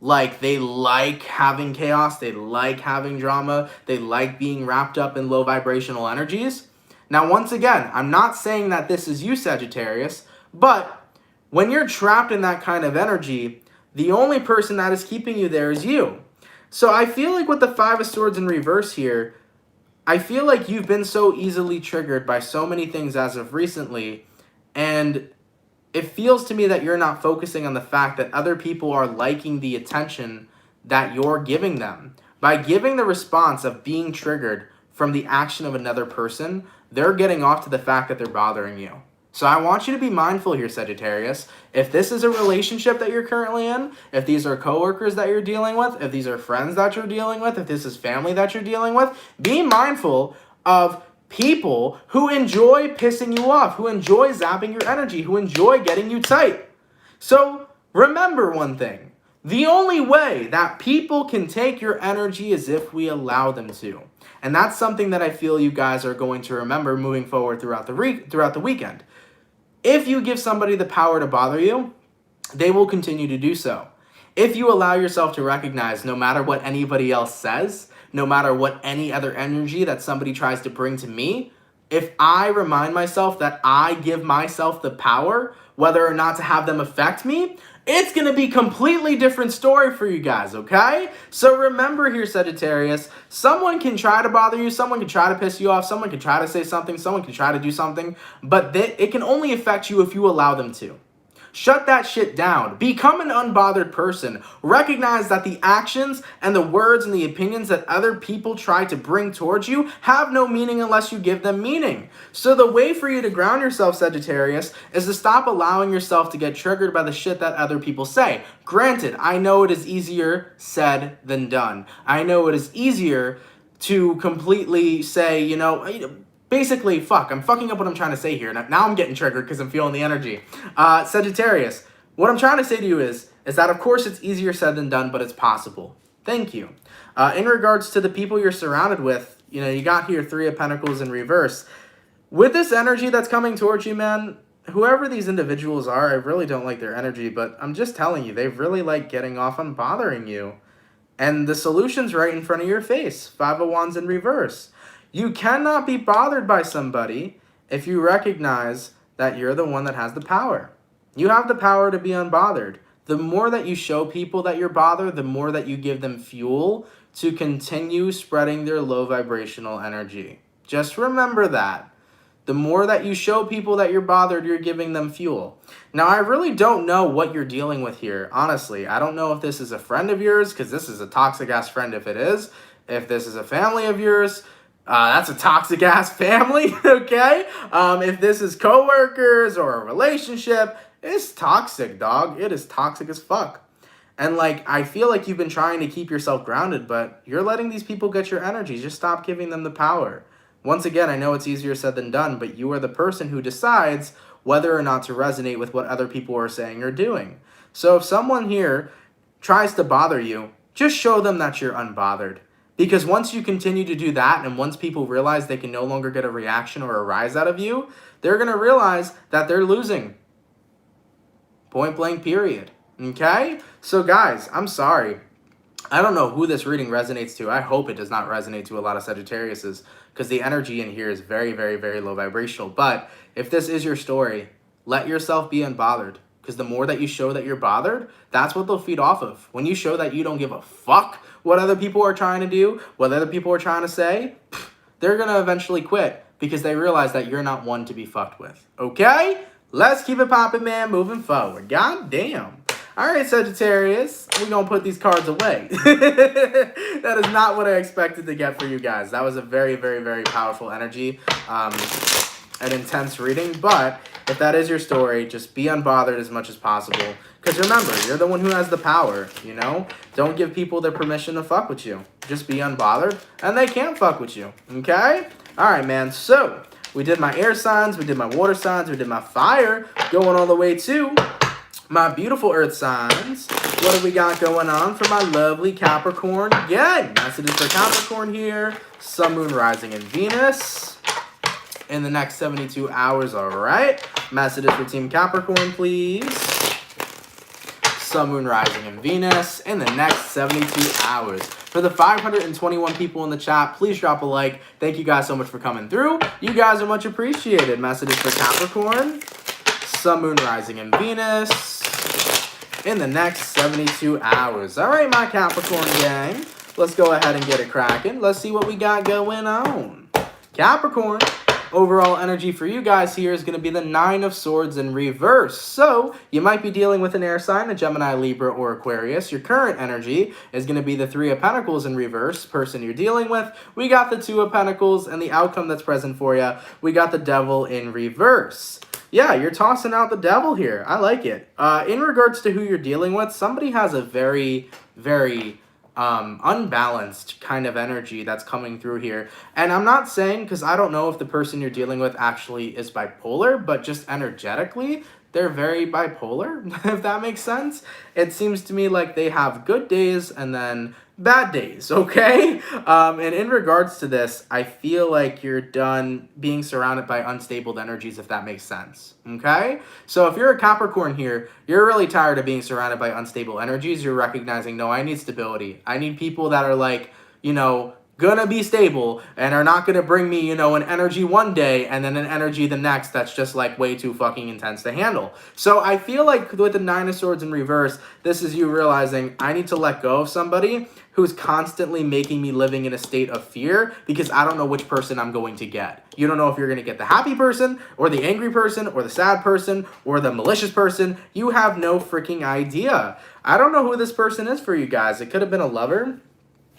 Like, they like having chaos, they like having drama, they like being wrapped up in low vibrational energies? Now, once again, I'm not saying that this is you, Sagittarius, but when you're trapped in that kind of energy, the only person that is keeping you there is you. So I feel like with the Five of Swords in reverse here, I feel like you've been so easily triggered by so many things as of recently, and it feels to me that you're not focusing on the fact that other people are liking the attention that you're giving them. By giving the response of being triggered from the action of another person, they're getting off to the fact that they're bothering you. So I want you to be mindful here, Sagittarius. If this is a relationship that you're currently in, if these are coworkers that you're dealing with, if these are friends that you're dealing with, if this is family that you're dealing with, be mindful of people who enjoy pissing you off, who enjoy zapping your energy, who enjoy getting you tight. So remember one thing. The only way that people can take your energy is if we allow them to. And that's something that I feel you guys are going to remember moving forward throughout the weekend. If you give somebody the power to bother you, they will continue to do so. If you allow yourself to recognize no matter what anybody else says, no matter what any other energy that somebody tries to bring to me, if I remind myself that I give myself the power, whether or not to have them affect me, it's going to be a completely different story for you guys, okay? So remember here, Sagittarius, someone can try to bother you, someone can try to piss you off, someone can try to say something, someone can try to do something, but it can only affect you if you allow them to. Shut that shit down. Become an unbothered person. Recognize that the actions and the words and the opinions that other people try to bring towards you have no meaning unless you give them meaning. So the way for you to ground yourself, Sagittarius, is to stop allowing yourself to get triggered by the shit that other people say. Granted, I know it is easier said than done. I know it is easier to completely say, you know, basically, I'm fucking up what I'm trying to say here. Now I'm getting triggered because I'm feeling the energy. Sagittarius, what I'm trying to say to you is that, of course, it's easier said than done, but it's possible. Thank you. In regards to the people you're surrounded with, You know, you got here 3 of Pentacles in reverse. With this energy that's coming towards you, man, whoever these individuals are, I really don't like their energy, but I'm just telling you, they really like getting off on bothering you. And the solution's right in front of your face. 5 of Wands in reverse. You cannot be bothered by somebody if you recognize that you're the one that has the power. You have the power to be unbothered. The more that you show people that you're bothered, the more that you give them fuel to continue spreading their low vibrational energy. Just remember that. The more that you show people that you're bothered, you're giving them fuel. Now, I really don't know what you're dealing with here, honestly. I don't know if this is a friend of yours, because this is a toxic-ass friend if it is. If this is a family of yours, that's a toxic-ass family, okay? If this is coworkers or a relationship, it's toxic, dog. It is toxic as fuck. And, like, I feel like you've been trying to keep yourself grounded, but you're letting these people get your energy. Just stop giving them the power. Once again, I know it's easier said than done, but you are the person who decides whether or not to resonate with what other people are saying or doing. So if someone here tries to bother you, just show them that you're unbothered. Because once you continue to do that, and once people realize they can no longer get a reaction or a rise out of you, they're going to realize that they're losing. Point blank, period. Okay? So guys, I'm sorry. I don't know who this reading resonates to. I hope it does not resonate to a lot of Sagittariuses, because the energy in here is very, very, very low vibrational. But if this is your story, let yourself be unbothered, because the more that you show that you're bothered, that's what they'll feed off of. When you show that you don't give a fuck what other people are trying to do, what other people are trying to say, they're going to eventually quit, because they realize that you're not one to be fucked with. Okay? Let's keep it popping, man, moving forward. God damn. All right, Sagittarius, we're going to put these cards away. That is not what I expected to get for you guys. That was a very, very, very powerful energy, an intense reading. But if that is your story, just be unbothered as much as possible. Because remember, you're the one who has the power, you know? Don't give people their permission to fuck with you. Just be unbothered, and they can't fuck with you, okay? All right, man, so we did my air signs, we did my water signs, we did my fire, going all the way to my beautiful earth signs. What do we got going on for my lovely Capricorn? Again, messages for Capricorn here. Sun, Moon, Rising, and Venus in the next 72 hours, all right? Messages for Team Capricorn, please. Sun, Moon, Rising, and Venus in the next 72 hours. For the 521 people in the chat, please drop a like. Thank you guys so much for coming through. You guys are much appreciated. Messages for Capricorn. Sun, Moon, Rising, and Venus in the next 72 hours. All right, my Capricorn gang. Let's go ahead and get it cracking. Let's see what we got going on. Capricorn, overall energy for you guys here is going to be the 9 of Swords in reverse. So you might be dealing with an air sign, a Gemini, Libra, or Aquarius. Your current energy is going to be the 3 of Pentacles in reverse, person you're dealing with. We got the 2 of Pentacles, and the outcome that's present for you, we got the Devil in reverse. Yeah, you're tossing out the devil here. I like it. In regards to who you're dealing with, somebody has a very, very unbalanced kind of energy that's coming through here. And I'm not saying, because I don't know if the person you're dealing with actually is bipolar, but just energetically, they're very bipolar, if that makes sense. It seems to me like they have good days and then bad days, okay? And in regards to this, I feel like you're done being surrounded by unstable energies, if that makes sense, okay? So if you're a Capricorn here, you're really tired of being surrounded by unstable energies. You're recognizing, no, I need stability. I need people that are like, you know, gonna be stable and are not gonna bring me, you know, an energy one day and then an energy the next that's just like way too fucking intense to handle. So I feel like with the 9 of Swords in reverse, this is you realizing I need to let go of somebody who's constantly making me living in a state of fear because I don't know which person I'm going to get. You don't know if you're going to get the happy person or the angry person or the sad person or the malicious person. You have no freaking idea. I don't know who this person is for you guys. It could have been a lover.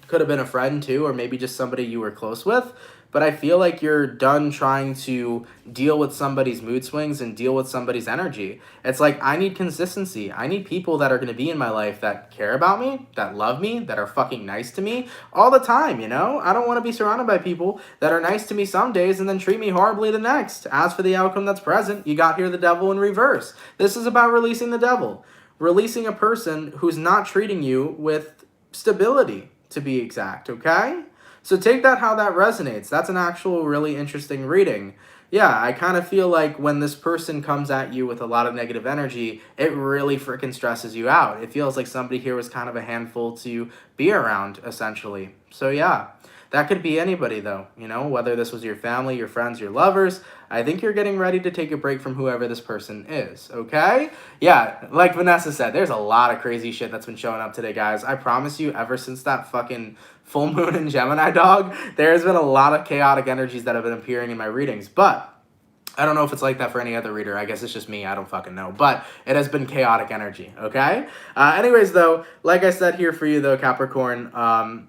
Could have been a friend too, or maybe just somebody you were close with. But I feel like you're done trying to deal with somebody's mood swings and deal with somebody's energy. It's like, I need consistency. I need people that are going to be in my life that care about me, that love me, that are fucking nice to me all the time, you know? I don't want to be surrounded by people that are nice to me some days and then treat me horribly the next. As for the outcome that's present, you got here the devil in reverse. This is about releasing the devil. Releasing a person who's not treating you with stability, to be exact, okay? So take that how that resonates. That's an actual really interesting reading. Yeah, I kind of feel like when this person comes at you with a lot of negative energy, it really freaking stresses you out. It feels like somebody here was kind of a handful to be around, essentially. So yeah, that could be anybody though, you know, whether this was your family, your friends, your lovers. I think you're getting ready to take a break from whoever this person is, okay? Yeah, like Vanessa said, there's a lot of crazy shit that's been showing up today, guys. I promise you, ever since that fucking full moon in Gemini, dog, there's been a lot of chaotic energies that have been appearing in my readings, but I don't know if it's like that for any other reader. I guess it's just me. I don't fucking know. But it has been chaotic energy, okay? Anyways, though, like I said here for you, though, Capricorn,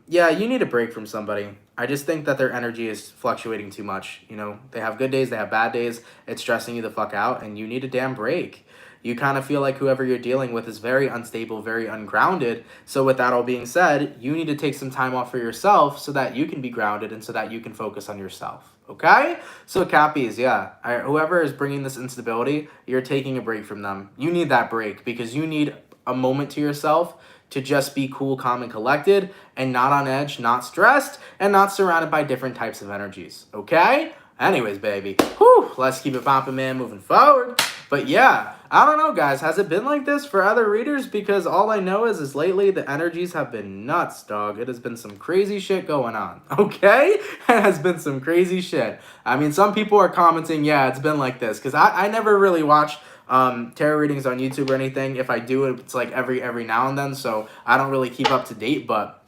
yeah, you need a break from somebody. I just think that their energy is fluctuating too much. You know, they have good days, they have bad days. It's stressing you the fuck out, and you need a damn break. You kind of feel like whoever you're dealing with is very unstable, very ungrounded. So with that all being said, you need to take some time off for yourself so that you can be grounded and so that you can focus on yourself. Okay? So Cappies, yeah, whoever is bringing this instability, you're taking a break from them. You need that break because you need a moment to yourself to just be cool, calm, and collected and not on edge, not stressed, and not surrounded by different types of energies. Okay? Anyways, baby, whew, let's keep it popping, man, moving forward. But yeah, I don't know, guys. Has it been like this for other readers? Because all I know is lately the energies have been nuts, dog. It has been some crazy shit going on, okay? It has been some crazy shit. I mean, some people are commenting, yeah, it's been like this. Because I never really watch tarot readings on YouTube or anything. If I do, it's like every now and then. So I don't really keep up to date, but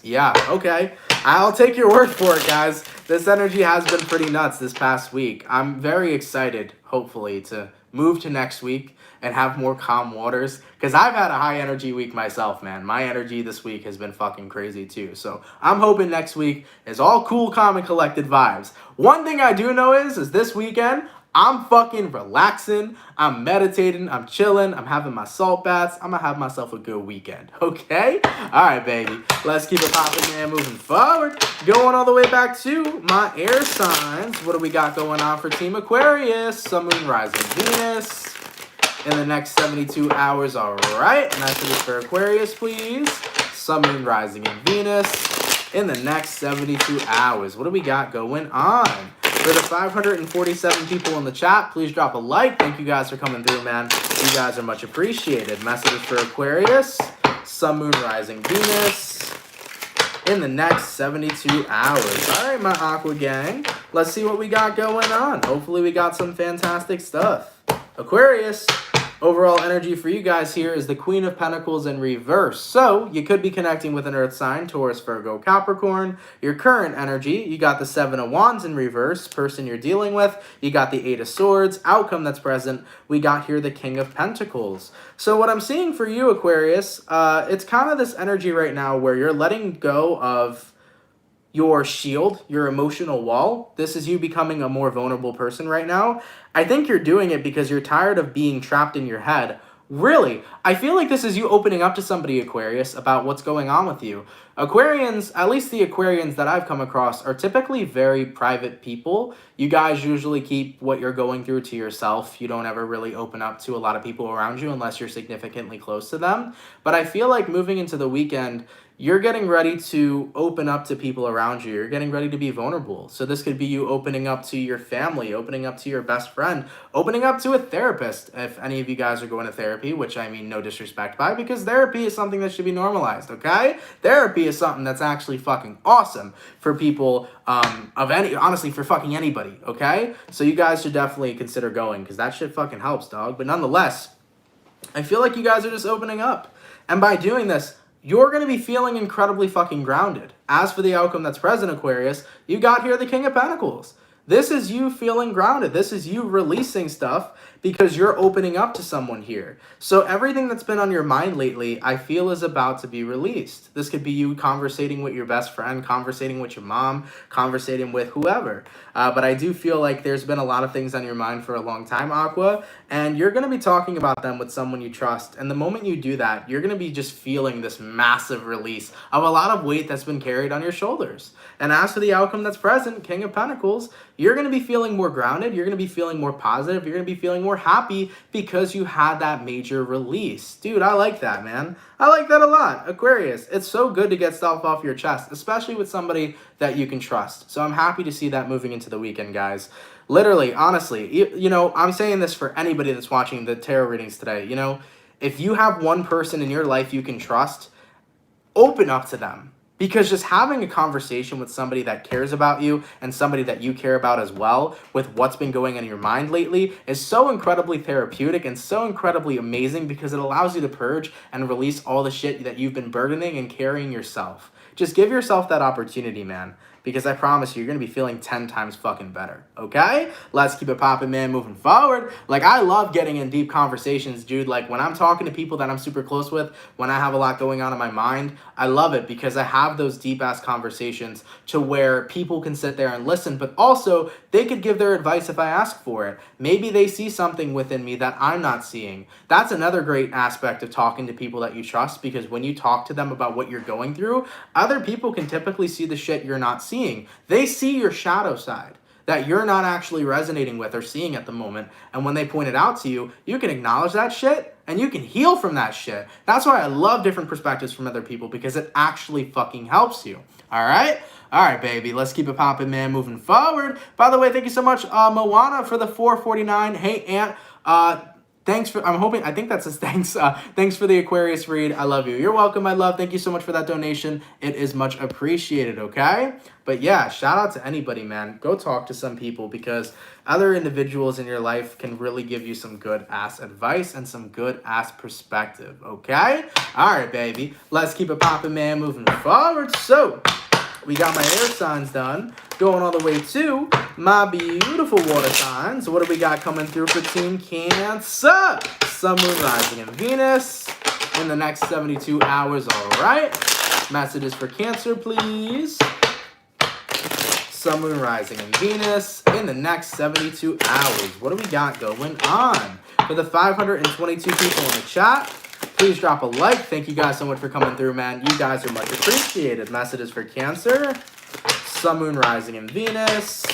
yeah, okay. I'll take your word for it, guys. This energy has been pretty nuts this past week. I'm very excited, hopefully, to move to next week and have more calm waters. Because I've had a high energy week myself, man. My energy this week has been fucking crazy, too. So I'm hoping next week is all cool, calm, and collected vibes. One thing I do know is this weekend, I'm fucking relaxing, I'm meditating, I'm chilling, I'm having my salt baths. I'm gonna have myself a good weekend, okay? All right, baby. Let's keep it popping, man, moving forward. Going all the way back to my air signs. What do we got going on for Team Aquarius? Sun, Moon, Rising, Venus in the next 72 hours, all right? Messages for Aquarius, please. Sun, Moon, Rising, and Venus in the next 72 hours. What do we got going on? For the 547 people in the chat, please drop a like. Thank you guys for coming through, man. You guys are much appreciated. Messages for Aquarius, Sun, Moon, Rising, Venus in the next 72 hours. All right, my Aqua gang. Let's see what we got going on. Hopefully we got some fantastic stuff. Aquarius, overall energy for you guys here is the Queen of Pentacles in reverse. So you could be connecting with an earth sign, Taurus, Virgo, Capricorn. Your current energy, you got the Seven of Wands in reverse, person you're dealing with. You got the Eight of Swords, outcome that's present. We got here the King of Pentacles. So what I'm seeing for you, Aquarius, it's kind of this energy right now where you're letting go of your shield, your emotional wall. This is you becoming a more vulnerable person right now. I think you're doing it because you're tired of being trapped in your head. Really, I feel like this is you opening up to somebody, Aquarius, about what's going on with you. Aquarians, at least the Aquarians that I've come across, are typically very private people. You guys usually keep what you're going through to yourself. You don't ever really open up to a lot of people around you unless you're significantly close to them. But I feel like moving into the weekend, you're getting ready to open up to people around you. You're getting ready to be vulnerable. So this could be you opening up to your family, opening up to your best friend, opening up to a therapist. If any of you guys are going to therapy, which I mean no disrespect by, because therapy is something that should be normalized, okay? Therapy is something that's actually fucking awesome for people honestly, for fucking anybody, okay? So you guys should definitely consider going because that shit fucking helps, dog. But nonetheless, I feel like you guys are just opening up. And by doing this, you're going to be feeling incredibly fucking grounded. As for the outcome that's present, Aquarius, you got here the King of Pentacles. This is you feeling grounded. This is you releasing stuff because you're opening up to someone here. So everything that's been on your mind lately, I feel is about to be released. This could be you conversating with your best friend, conversating with your mom, conversating with whoever. But I do feel like there's been a lot of things on your mind for a long time, Aqua, and you're going to be talking about them with someone you trust. And the moment you do that, you're going to be just feeling this massive release of a lot of weight that's been carried on your shoulders. And as for the outcome that's present, King of Pentacles, you're going to be feeling more grounded. You're going to be feeling more positive. You're going to be feeling more more happy because you had that major release. Dude, I like that, man. I like that a lot. Aquarius, it's so good to get stuff off your chest, especially with somebody that you can trust. So I'm happy to see that moving into the weekend, guys. Literally, honestly, you know, I'm saying this for anybody that's watching the tarot readings today. You know, if you have one person in your life you can trust, open up to them. Because just having a conversation with somebody that cares about you and somebody that you care about as well with what's been going on in your mind lately is so incredibly therapeutic and so incredibly amazing because it allows you to purge and release all the shit that you've been burdening and carrying yourself. Just give yourself that opportunity, man. Because I promise you, you're going to be feeling 10 times fucking better, okay? Let's keep it popping, man, moving forward. Like, I love getting in deep conversations, dude. Like, when I'm talking to people that I'm super close with, when I have a lot going on in my mind, I love it because I have those deep-ass conversations to where people can sit there and listen, but also they could give their advice if I ask for it. Maybe they see something within me that I'm not seeing. That's another great aspect of talking to people that you trust because when you talk to them about what you're going through, other people can typically see the shit you're not seeing. They see your shadow side that you're not actually resonating with or seeing at the moment. And when they point it out to you, you can acknowledge that shit and you can heal from that shit. That's why I love different perspectives from other people because it actually fucking helps you. All right? All right, baby. Let's keep it popping, man, moving forward. By the way, thank you so much, Moana, for the 449. Hey, Aunt. Thanks for, I think that says thanks. Thanks for the Aquarius read. I love you. You're welcome, my love. Thank you so much for that donation. It is much appreciated, okay? But yeah, shout out to anybody, man. Go talk to some people because other individuals in your life can really give you some good-ass advice and some good-ass perspective, okay? All right, baby. Let's keep it popping, man, moving forward. So, we got my air signs done. Going all the way to my beautiful water signs. What do we got coming through for Team Cancer? Sun, Moon, Rising, and Venus in the next 72 hours, all right? Messages for Cancer, please. Sun, Moon, Rising, and Venus in the next 72 hours. What do we got going on? For the 522 people in the chat, please drop a like. Thank you guys so much for coming through, man. You guys are much appreciated. Messages for Cancer. Sun, Moon, Rising, and Venus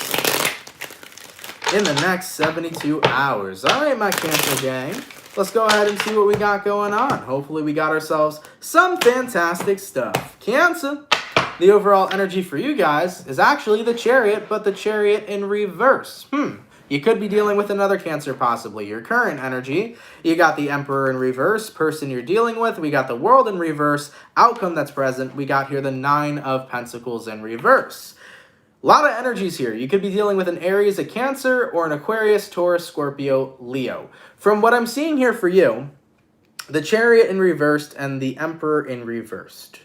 in the next 72 hours. All right, my Cancer gang. Let's go ahead and see what we got going on. Hopefully we got ourselves some fantastic stuff. Cancer, the overall energy for you guys is actually the Chariot, but the Chariot in reverse. You could be dealing with another Cancer, possibly. Your current energy, you got the Emperor in reverse, person you're dealing with. We got the World in reverse, outcome that's present. We got here the 9 of Pentacles in reverse. A lot of energies here. You could be dealing with an Aries, a Cancer, or an Aquarius, Taurus, Scorpio, Leo. From what I'm seeing here for you, the Chariot in reversed and the Emperor in reversed.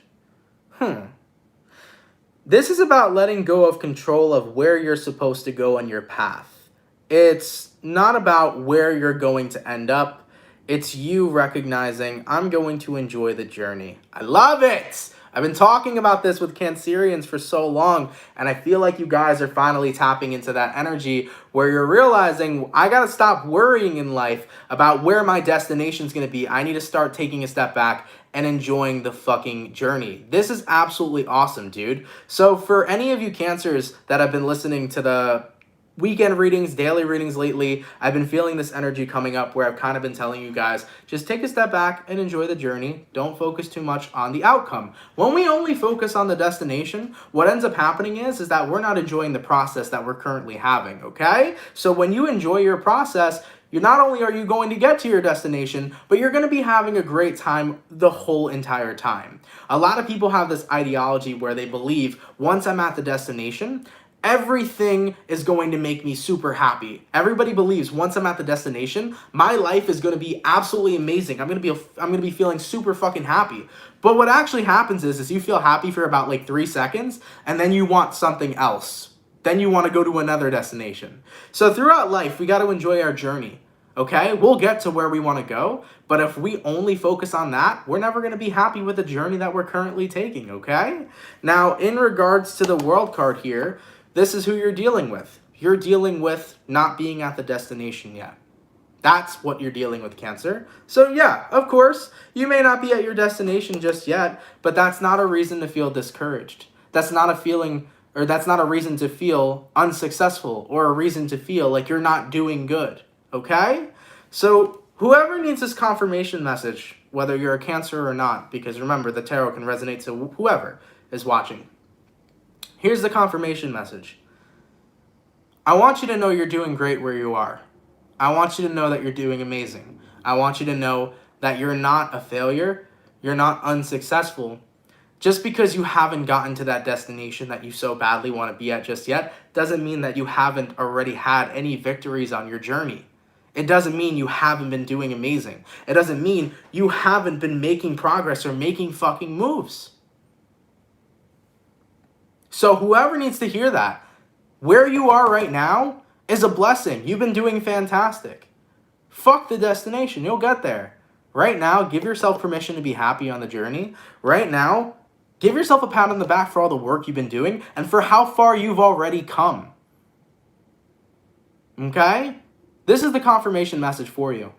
This is about letting go of control of where you're supposed to go on your path. It's not about where you're going to end up. It's you recognizing, I'm going to enjoy the journey. I love it! I've been talking about this with Cancerians for so long, and I feel like you guys are finally tapping into that energy where you're realizing, I gotta stop worrying in life about where my destination's gonna be. I need to start taking a step back and enjoying the fucking journey. This is absolutely awesome, dude. So for any of you Cancers that have been listening to the weekend readings, daily readings lately, I've been feeling this energy coming up where I've kind of been telling you guys, just take a step back and enjoy the journey. Don't focus too much on the outcome. When we only focus on the destination, what ends up happening is that we're not enjoying the process that we're currently having, okay? So when you enjoy your process, not only are you going to get to your destination, but you're going to be having a great time the whole entire time. A lot of people have this ideology where they believe once I'm at the destination, everything is going to make me super happy. Everybody believes once I'm at the destination, my life is going to be absolutely amazing. I'm going to be feeling super fucking happy. But what actually happens is you feel happy for about like 3 seconds, and then you want something else. Then you want to go to another destination. So throughout life, we got to enjoy our journey. Okay, we'll get to where we want to go, but if we only focus on that, we're never going to be happy with the journey that we're currently taking, okay? Now, in regards to the World card here, this is who you're dealing with. You're dealing with not being at the destination yet. That's what you're dealing with, Cancer. So yeah, of course, you may not be at your destination just yet, but that's not a reason to feel discouraged. That's not a feeling, or that's not a reason to feel unsuccessful or a reason to feel like you're not doing good. Okay? So whoever needs this confirmation message, whether you're a Cancer or not, because remember, the tarot can resonate to whoever is watching. Here's the confirmation message. I want you to know you're doing great where you are. I want you to know that you're doing amazing. I want you to know that you're not a failure. You're not unsuccessful. Just because you haven't gotten to that destination that you so badly want to be at just yet, doesn't mean that you haven't already had any victories on your journey. It doesn't mean you haven't been doing amazing. It doesn't mean you haven't been making progress or making fucking moves. So whoever needs to hear that, where you are right now is a blessing. You've been doing fantastic. Fuck the destination. You'll get there. Right now, give yourself permission to be happy on the journey. Right now, give yourself a pat on the back for all the work you've been doing and for how far you've already come. Okay? This is the confirmation message for you.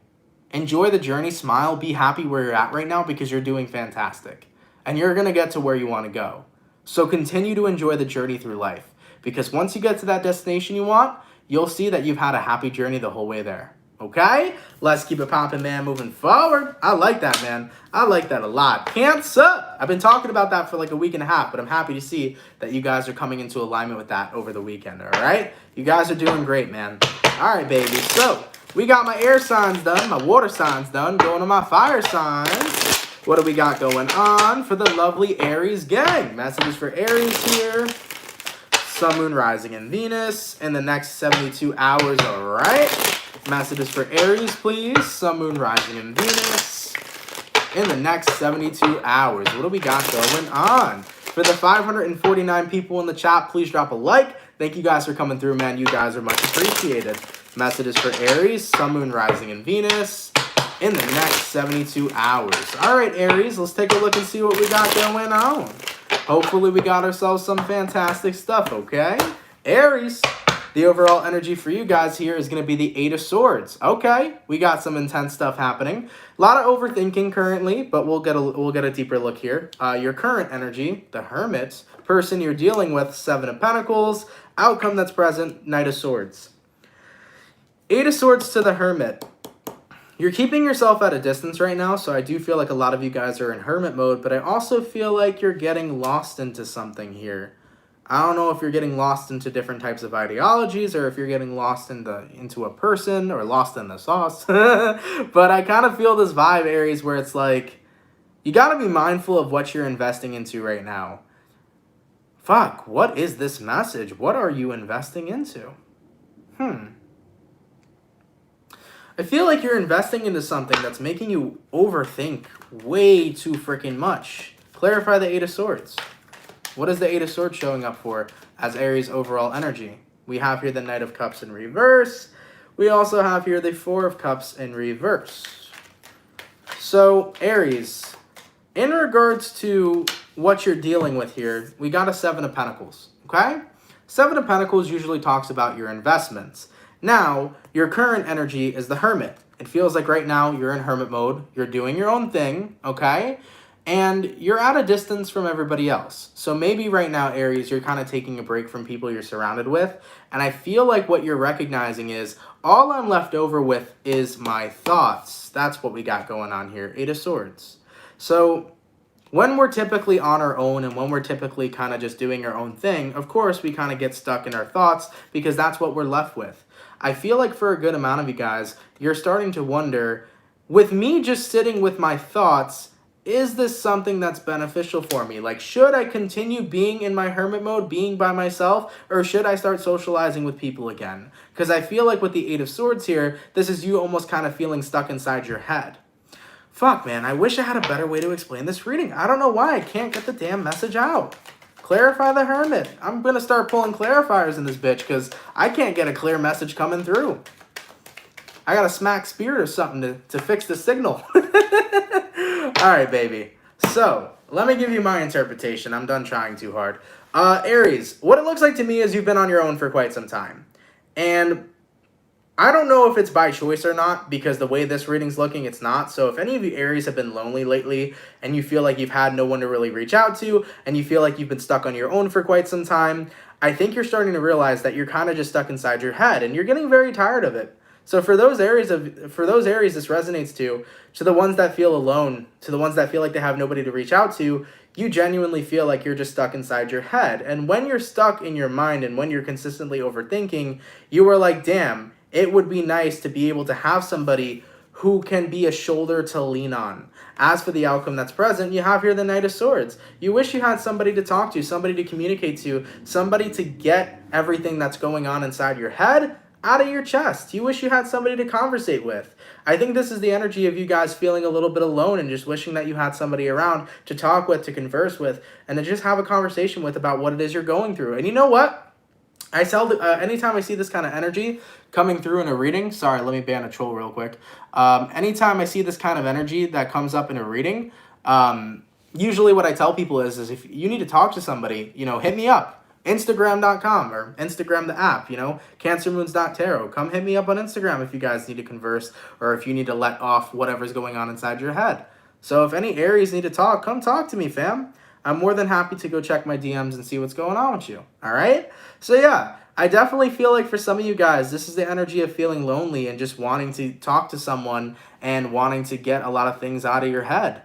Enjoy the journey, smile, be happy where you're at right now because you're doing fantastic. And you're going to get to where you want to go. So continue to enjoy the journey through life. Because once you get to that destination you want, you'll see that you've had a happy journey the whole way there. Okay? Let's keep it popping, man, moving forward. I like that, man. I like that a lot. Cancer! I've been talking about that for like a week and a half, but I'm happy to see that you guys are coming into alignment with that over the weekend, all right? You guys are doing great, man. All right, baby. So, we got my air signs done, my water signs done, going to my fire signs. What do we got going on for the lovely Aries gang? Messages for Aries here. Sun, Moon, Rising, and Venus in the next 72 hours, all right? Messages for Aries, please. Sun, Moon, Rising, and Venus in the next 72 hours. What do we got going on? For the 549 people in the chat, please drop a like. Thank you guys for coming through, man. You guys are much appreciated. Messages for Aries, Sun, Moon, Rising, and Venus in the next 72 hours. All right, Aries, let's take a look and see what we got going on. Hopefully we got ourselves some fantastic stuff, okay? Aries, the overall energy for you guys here is going to be the Eight of Swords. Okay, we got some intense stuff happening. A lot of overthinking currently, but we'll get a deeper look here. Your current energy, the Hermit, person you're dealing with, Seven of Pentacles, outcome that's present, Knight of Swords. Eight of Swords to the Hermit. You're keeping yourself at a distance right now, so I do feel like a lot of you guys are in hermit mode, but I also feel like you're getting lost into something here. I don't know if you're getting lost into different types of ideologies or if you're getting lost into a person or lost in the sauce. But I kind of feel this vibe, Aries, where it's like, you got to be mindful of what you're investing into right now. Fuck, what is this message? What are you investing into? I feel like you're investing into something that's making you overthink way too freaking much. Clarify the Eight of Swords. What is the Eight of Swords showing up for as Aries' overall energy? We have here the Knight of Cups in reverse. We also have here the Four of Cups in reverse. So, Aries, in regards to what you're dealing with here, we got a Seven of Pentacles, okay? Seven of Pentacles usually talks about your investments. Now, your current energy is the Hermit. It feels like right now you're in hermit mode. You're doing your own thing, okay? And you're at a distance from everybody else. So maybe right now, Aries, you're kind of taking a break from people you're surrounded with. And I feel like what you're recognizing is, all I'm left over with is my thoughts. That's what we got going on here. Eight of Swords. So when we're typically on our own and when we're typically kind of just doing our own thing, of course, we kind of get stuck in our thoughts because that's what we're left with. I feel like for a good amount of you guys, you're starting to wonder, with me just sitting with my thoughts, is this something that's beneficial for me? Like, should I continue being in my hermit mode, being by myself, or should I start socializing with people again? Because I feel like with the Eight of Swords here, this is you almost kind of feeling stuck inside your head. Fuck, man, I wish I had a better way to explain this reading. I don't know why I can't get the damn message out. Clarify the Hermit. I'm going to start pulling clarifiers in this bitch because I can't get a clear message coming through. I got to smack Spirit or something to fix the signal. All right, baby. So, let me give you my interpretation. I'm done trying too hard. Aries, what it looks like to me is you've been on your own for quite some time. And I don't know if it's by choice or not, because the way this reading's looking, it's not. So if any of you Aries have been lonely lately and you feel like you've had no one to really reach out to and you feel like you've been stuck on your own for quite some time, I think you're starting to realize that you're kind of just stuck inside your head and you're getting very tired of it. So for those Aries, this resonates to the ones that feel alone, to the ones that feel like they have nobody to reach out to, you genuinely feel like you're just stuck inside your head. And when you're stuck in your mind and when you're consistently overthinking, you are like, damn, it would be nice to be able to have somebody who can be a shoulder to lean on. As for the outcome that's present, you have here the Knight of Swords. You wish you had somebody to talk to, somebody to communicate to, somebody to get everything that's going on inside your head out of your chest. You wish you had somebody to conversate with. I think this is the energy of you guys feeling a little bit alone and just wishing that you had somebody around to talk with, to converse with, and to just have a conversation with about what it is you're going through. And you know what? I tell anytime I see this kind of energy coming through in a reading, sorry, let me ban a troll real quick. Anytime I see this kind of energy that comes up in a reading, usually what I tell people is if you need to talk to somebody, hit me up. Instagram.com or Instagram the app, CancerMoons.tarot. Come hit me up on Instagram if you guys need to converse or if you need to let off whatever's going on inside your head. So if any Aries need to talk, come talk to me, fam. I'm more than happy to go check my DMs and see what's going on with you. All right? So yeah, I definitely feel like for some of you guys, this is the energy of feeling lonely and just wanting to talk to someone and wanting to get a lot of things out of your head.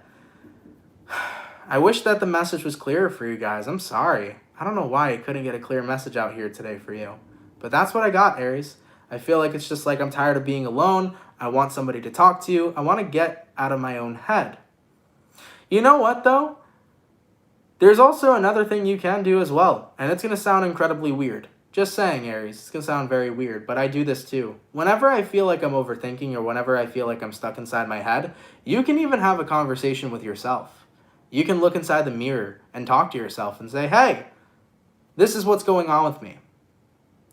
I wish that the message was clearer for you guys. I'm sorry. I don't know why I couldn't get a clear message out here today for you. But that's what I got, Aries. I feel like it's just like I'm tired of being alone. I want somebody to talk to. I want to get out of my own head. You know what, though? There's also another thing you can do as well, and it's going to sound incredibly weird. Just saying, Aries, it's going to sound very weird, but I do this too. Whenever I feel like I'm overthinking or whenever I feel like I'm stuck inside my head, you can even have a conversation with yourself. You can look inside the mirror and talk to yourself and say, hey, this is what's going on with me.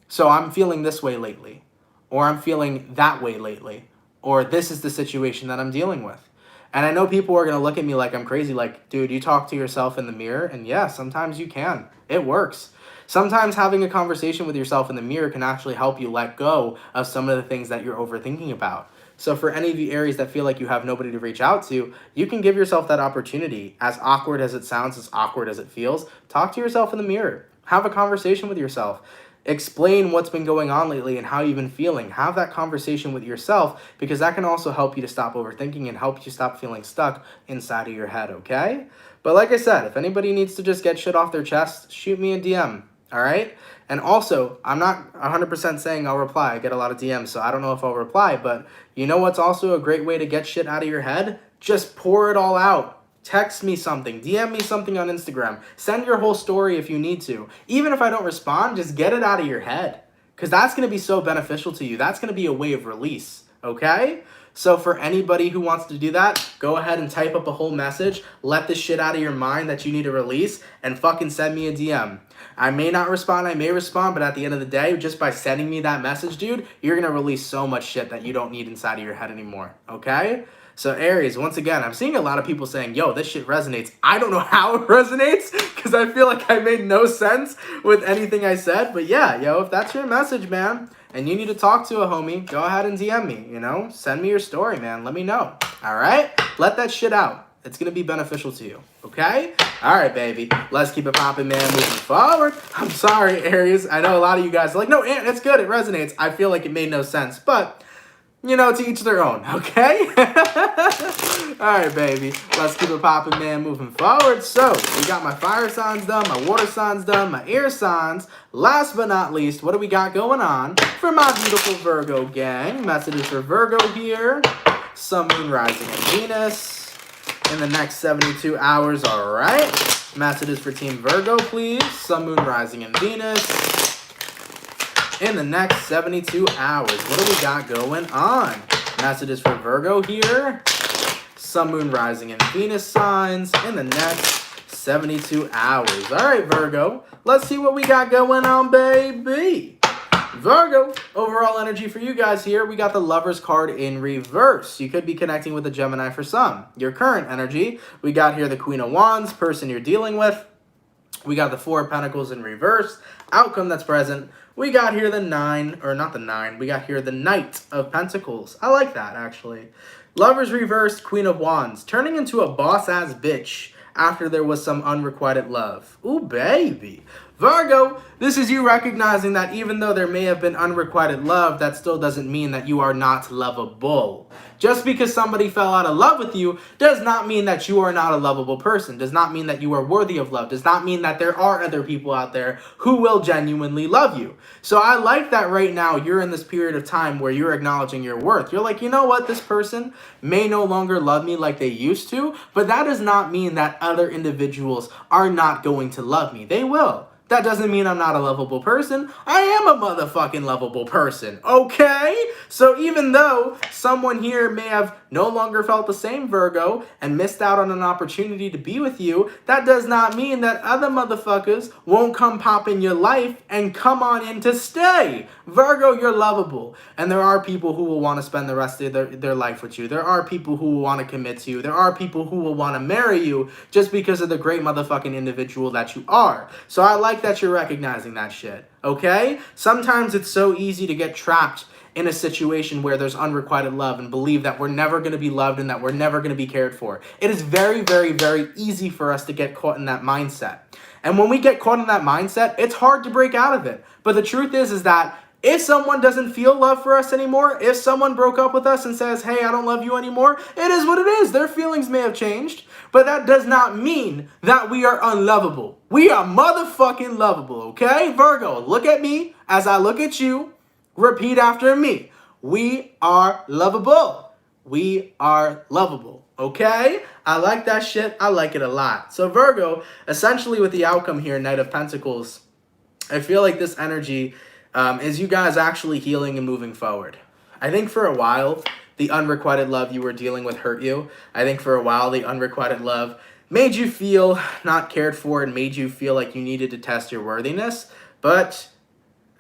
So I'm feeling this way lately, or I'm feeling that way lately, or this is the situation that I'm dealing with. And I know people are going to look at me like I'm crazy, like, dude, you talk to yourself in the mirror? And yeah, sometimes you can. It works. Sometimes having a conversation with yourself in the mirror can actually help you let go of some of the things that you're overthinking about. So for any of you Aries that feel like you have nobody to reach out to, you can give yourself that opportunity. As awkward as it sounds, as awkward as it feels, talk to yourself in the mirror. Have a conversation with yourself. Explain what's been going on lately and how you've been feeling. Have that conversation with yourself because that can also help you to stop overthinking and help you stop feeling stuck inside of your head, okay? But like I said, if anybody needs to just get shit off their chest, shoot me a DM, all right? And also, I'm not 100% saying I'll reply. I get a lot of DMs, so I don't know if I'll reply, but you know what's also a great way to get shit out of your head? Just pour it all out. Text me something, DM me something on Instagram, send your whole story if you need to. Even if I don't respond, just get it out of your head because that's going to be so beneficial to you. That's going to be a way of release, okay? So for anybody who wants to do that, go ahead and type up a whole message, let the shit out of your mind that you need to release, and fucking send me a DM. I may not respond, I may respond, but at the end of the day, just by sending me that message, dude, you're going to release so much shit that you don't need inside of your head anymore, okay? So Aries, once again, I'm seeing a lot of people saying, yo, this shit resonates. I don't know how it resonates because I feel like I made no sense with anything I said. But yeah, yo, if that's your message, man, and you need to talk to a homie, go ahead and DM me, Send me your story, man. Let me know, all right? Let that shit out. It's going to be beneficial to you, okay? All right, baby. Let's keep it popping, man, moving forward. I'm sorry, Aries. I know a lot of you guys are like, no, Ant, it's good. It resonates. I feel like it made no sense, but to each their own, okay? All right, baby. Let's keep it popping, man, moving forward. So, we got my fire signs done, my water signs done, my air signs. Last but not least, what do we got going on for my beautiful Virgo gang? Messages for Virgo here. Sun, Moon, Rising, and Venus in the next 72 hours, all right? Messages for Team Virgo, please. Sun, Moon, Rising, and Venus in the next 72 hours. What do we got going on? Messages for Virgo here. Sun, Moon, Rising, and Venus signs in the next 72 hours. All right, Virgo. Let's see what we got going on, baby. Virgo, overall energy for you guys here. We got the Lovers card in reverse. You could be connecting with a Gemini for some. Your current energy, we got here the Queen of Wands, person you're dealing with. We got the Four of Pentacles in reverse. Outcome that's present. We got here the we got here the Knight of Pentacles. I like that, actually. Lovers reversed, Queen of Wands. Turning into a boss-ass bitch after there was some unrequited love. Ooh, baby. Virgo, this is you recognizing that even though there may have been unrequited love, that still doesn't mean that you are not lovable. Just because somebody fell out of love with you does not mean that you are not a lovable person, does not mean that you are worthy of love, does not mean that there are other people out there who will genuinely love you. So I like that right now you're in this period of time where you're acknowledging your worth. You're like, you know what, this person may no longer love me like they used to, but that does not mean that other individuals are not going to love me. They will. That doesn't mean I'm not a lovable person. I am a motherfucking lovable person, okay? So even though someone here may have no longer felt the same, Virgo, and missed out on an opportunity to be with you, that does not mean that other motherfuckers won't come pop in your life and come on in to stay. Virgo, you're lovable. And there are people who will want to spend the rest of their life with you. There are people who will want to commit to you. There are people who will want to marry you just because of the great motherfucking individual that you are. So I like that you're recognizing that shit, okay? Sometimes it's so easy to get trapped in a situation where there's unrequited love and believe that we're never going to be loved and that we're never going to be cared for. It is very, very, very easy for us to get caught in that mindset. And when we get caught in that mindset, it's hard to break out of it. But the truth is that if someone doesn't feel love for us anymore, if someone broke up with us and says, hey, I don't love you anymore, it is what it is. Their feelings may have changed, but that does not mean that we are unlovable. We are motherfucking lovable, okay? Virgo, look at me as I look at you. Repeat after me. We are lovable. We are lovable, okay? I like that shit. I like it a lot. So Virgo, essentially with the outcome here, Knight of Pentacles, I feel like this energy is you guys actually healing and moving forward. I think for a while, the unrequited love you were dealing with hurt you. I think for a while, the unrequited love made you feel not cared for and made you feel like you needed to test your worthiness. But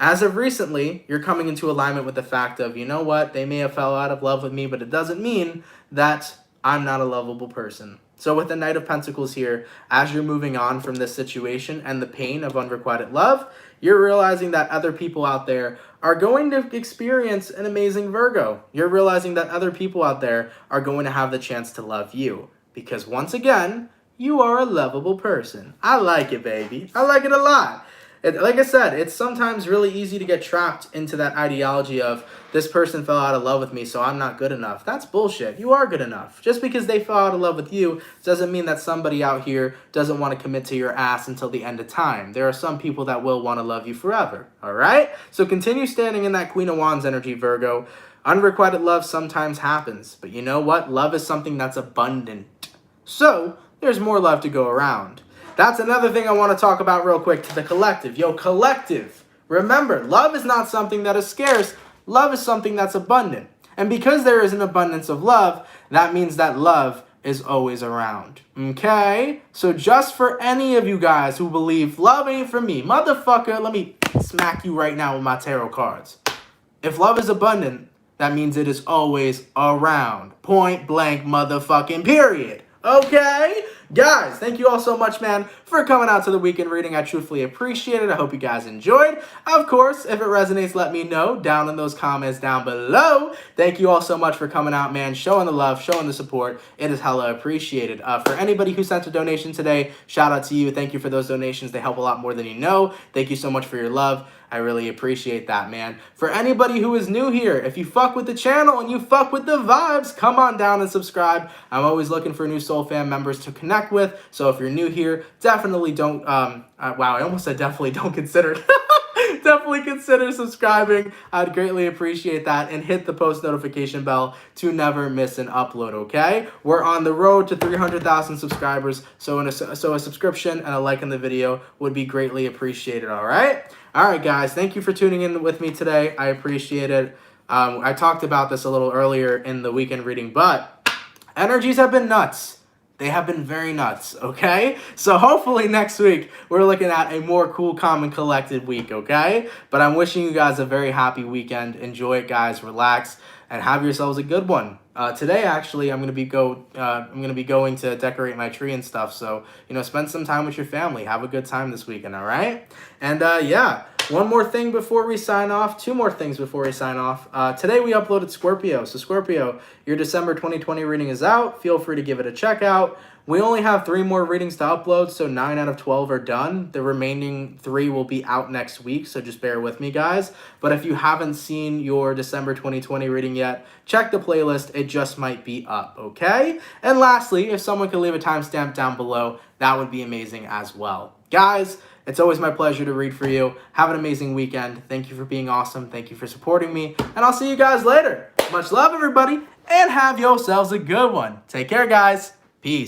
as of recently, you're coming into alignment with the fact of, you know what, they may have fell out of love with me, but it doesn't mean that I'm not a lovable person. So with the Knight of Pentacles here, as you're moving on from this situation and the pain of unrequited love, you're realizing that other people out there are going to experience an amazing Virgo. You're realizing that other people out there are going to have the chance to love you. Because once again, you are a lovable person. I like it, baby. I like it a lot. Like I said, it's sometimes really easy to get trapped into that ideology of this person fell out of love with me, so I'm not good enough. That's bullshit. You are good enough. Just because they fell out of love with you doesn't mean that somebody out here doesn't want to commit to your ass until the end of time. There are some people that will want to love you forever, all right? So continue standing in that Queen of Wands energy, Virgo. Unrequited love sometimes happens, but you know what? Love is something that's abundant. So there's more love to go around. That's another thing I want to talk about real quick to the collective. Yo, collective, remember, love is not something that is scarce. Love is something that's abundant. And because there is an abundance of love, that means that love is always around. Okay? So just for any of you guys who believe love ain't for me, motherfucker, let me smack you right now with my tarot cards. If love is abundant, that means it is always around. Point blank motherfucking period. Okay? Guys, thank you all so much, man, for coming out to the weekend reading. I truthfully appreciate it. I hope you guys enjoyed. Of course, if it resonates, let me know down in those comments down below. Thank you all so much for coming out, man, showing the love, showing the support. It is hella appreciated. For anybody who sent a donation today, shout out to you. Thank you for those donations. They help a lot more than you know. Thank you so much for your love. I really appreciate that, man. For anybody who is new here, if you fuck with the channel and you fuck with the vibes, come on down and subscribe. I'm always looking for new Soul Fam members to connect with. So if you're new here, definitely don't, wow, I almost said definitely don't consider definitely consider subscribing. I'd greatly appreciate that. And hit the post notification bell to never miss an upload, okay? We're on the road to 300,000 subscribers. So a subscription and a like in the video would be greatly appreciated, all right? All right, guys, thank you for tuning in with me today. I appreciate it. I talked about this a little earlier in the weekend reading, but energies have been nuts. They have been very nuts, okay? So hopefully next week, we're looking at a more cool, calm, and collected week, okay? But I'm wishing you guys a very happy weekend. Enjoy it, guys. Relax, and have yourselves a good one. Today, actually, I'm gonna be going to decorate my tree and stuff. So, you know, spend some time with your family. Have a good time this weekend, all right? And yeah, one more thing before we sign off. Two more things before we sign off. Today we uploaded Scorpio. So Scorpio, your December 2020 reading is out. Feel free to give it a check out. We only have 3 more readings to upload, so 9 out of 12 are done. The remaining 3 will be out next week, so just bear with me, guys. But if you haven't seen your December 2020 reading yet, check the playlist. It just might be up, okay? And lastly, if someone could leave a timestamp down below, that would be amazing as well. Guys, it's always my pleasure to read for you. Have an amazing weekend. Thank you for being awesome. Thank you for supporting me. And I'll see you guys later. Much love, everybody, and have yourselves a good one. Take care, guys. Peace.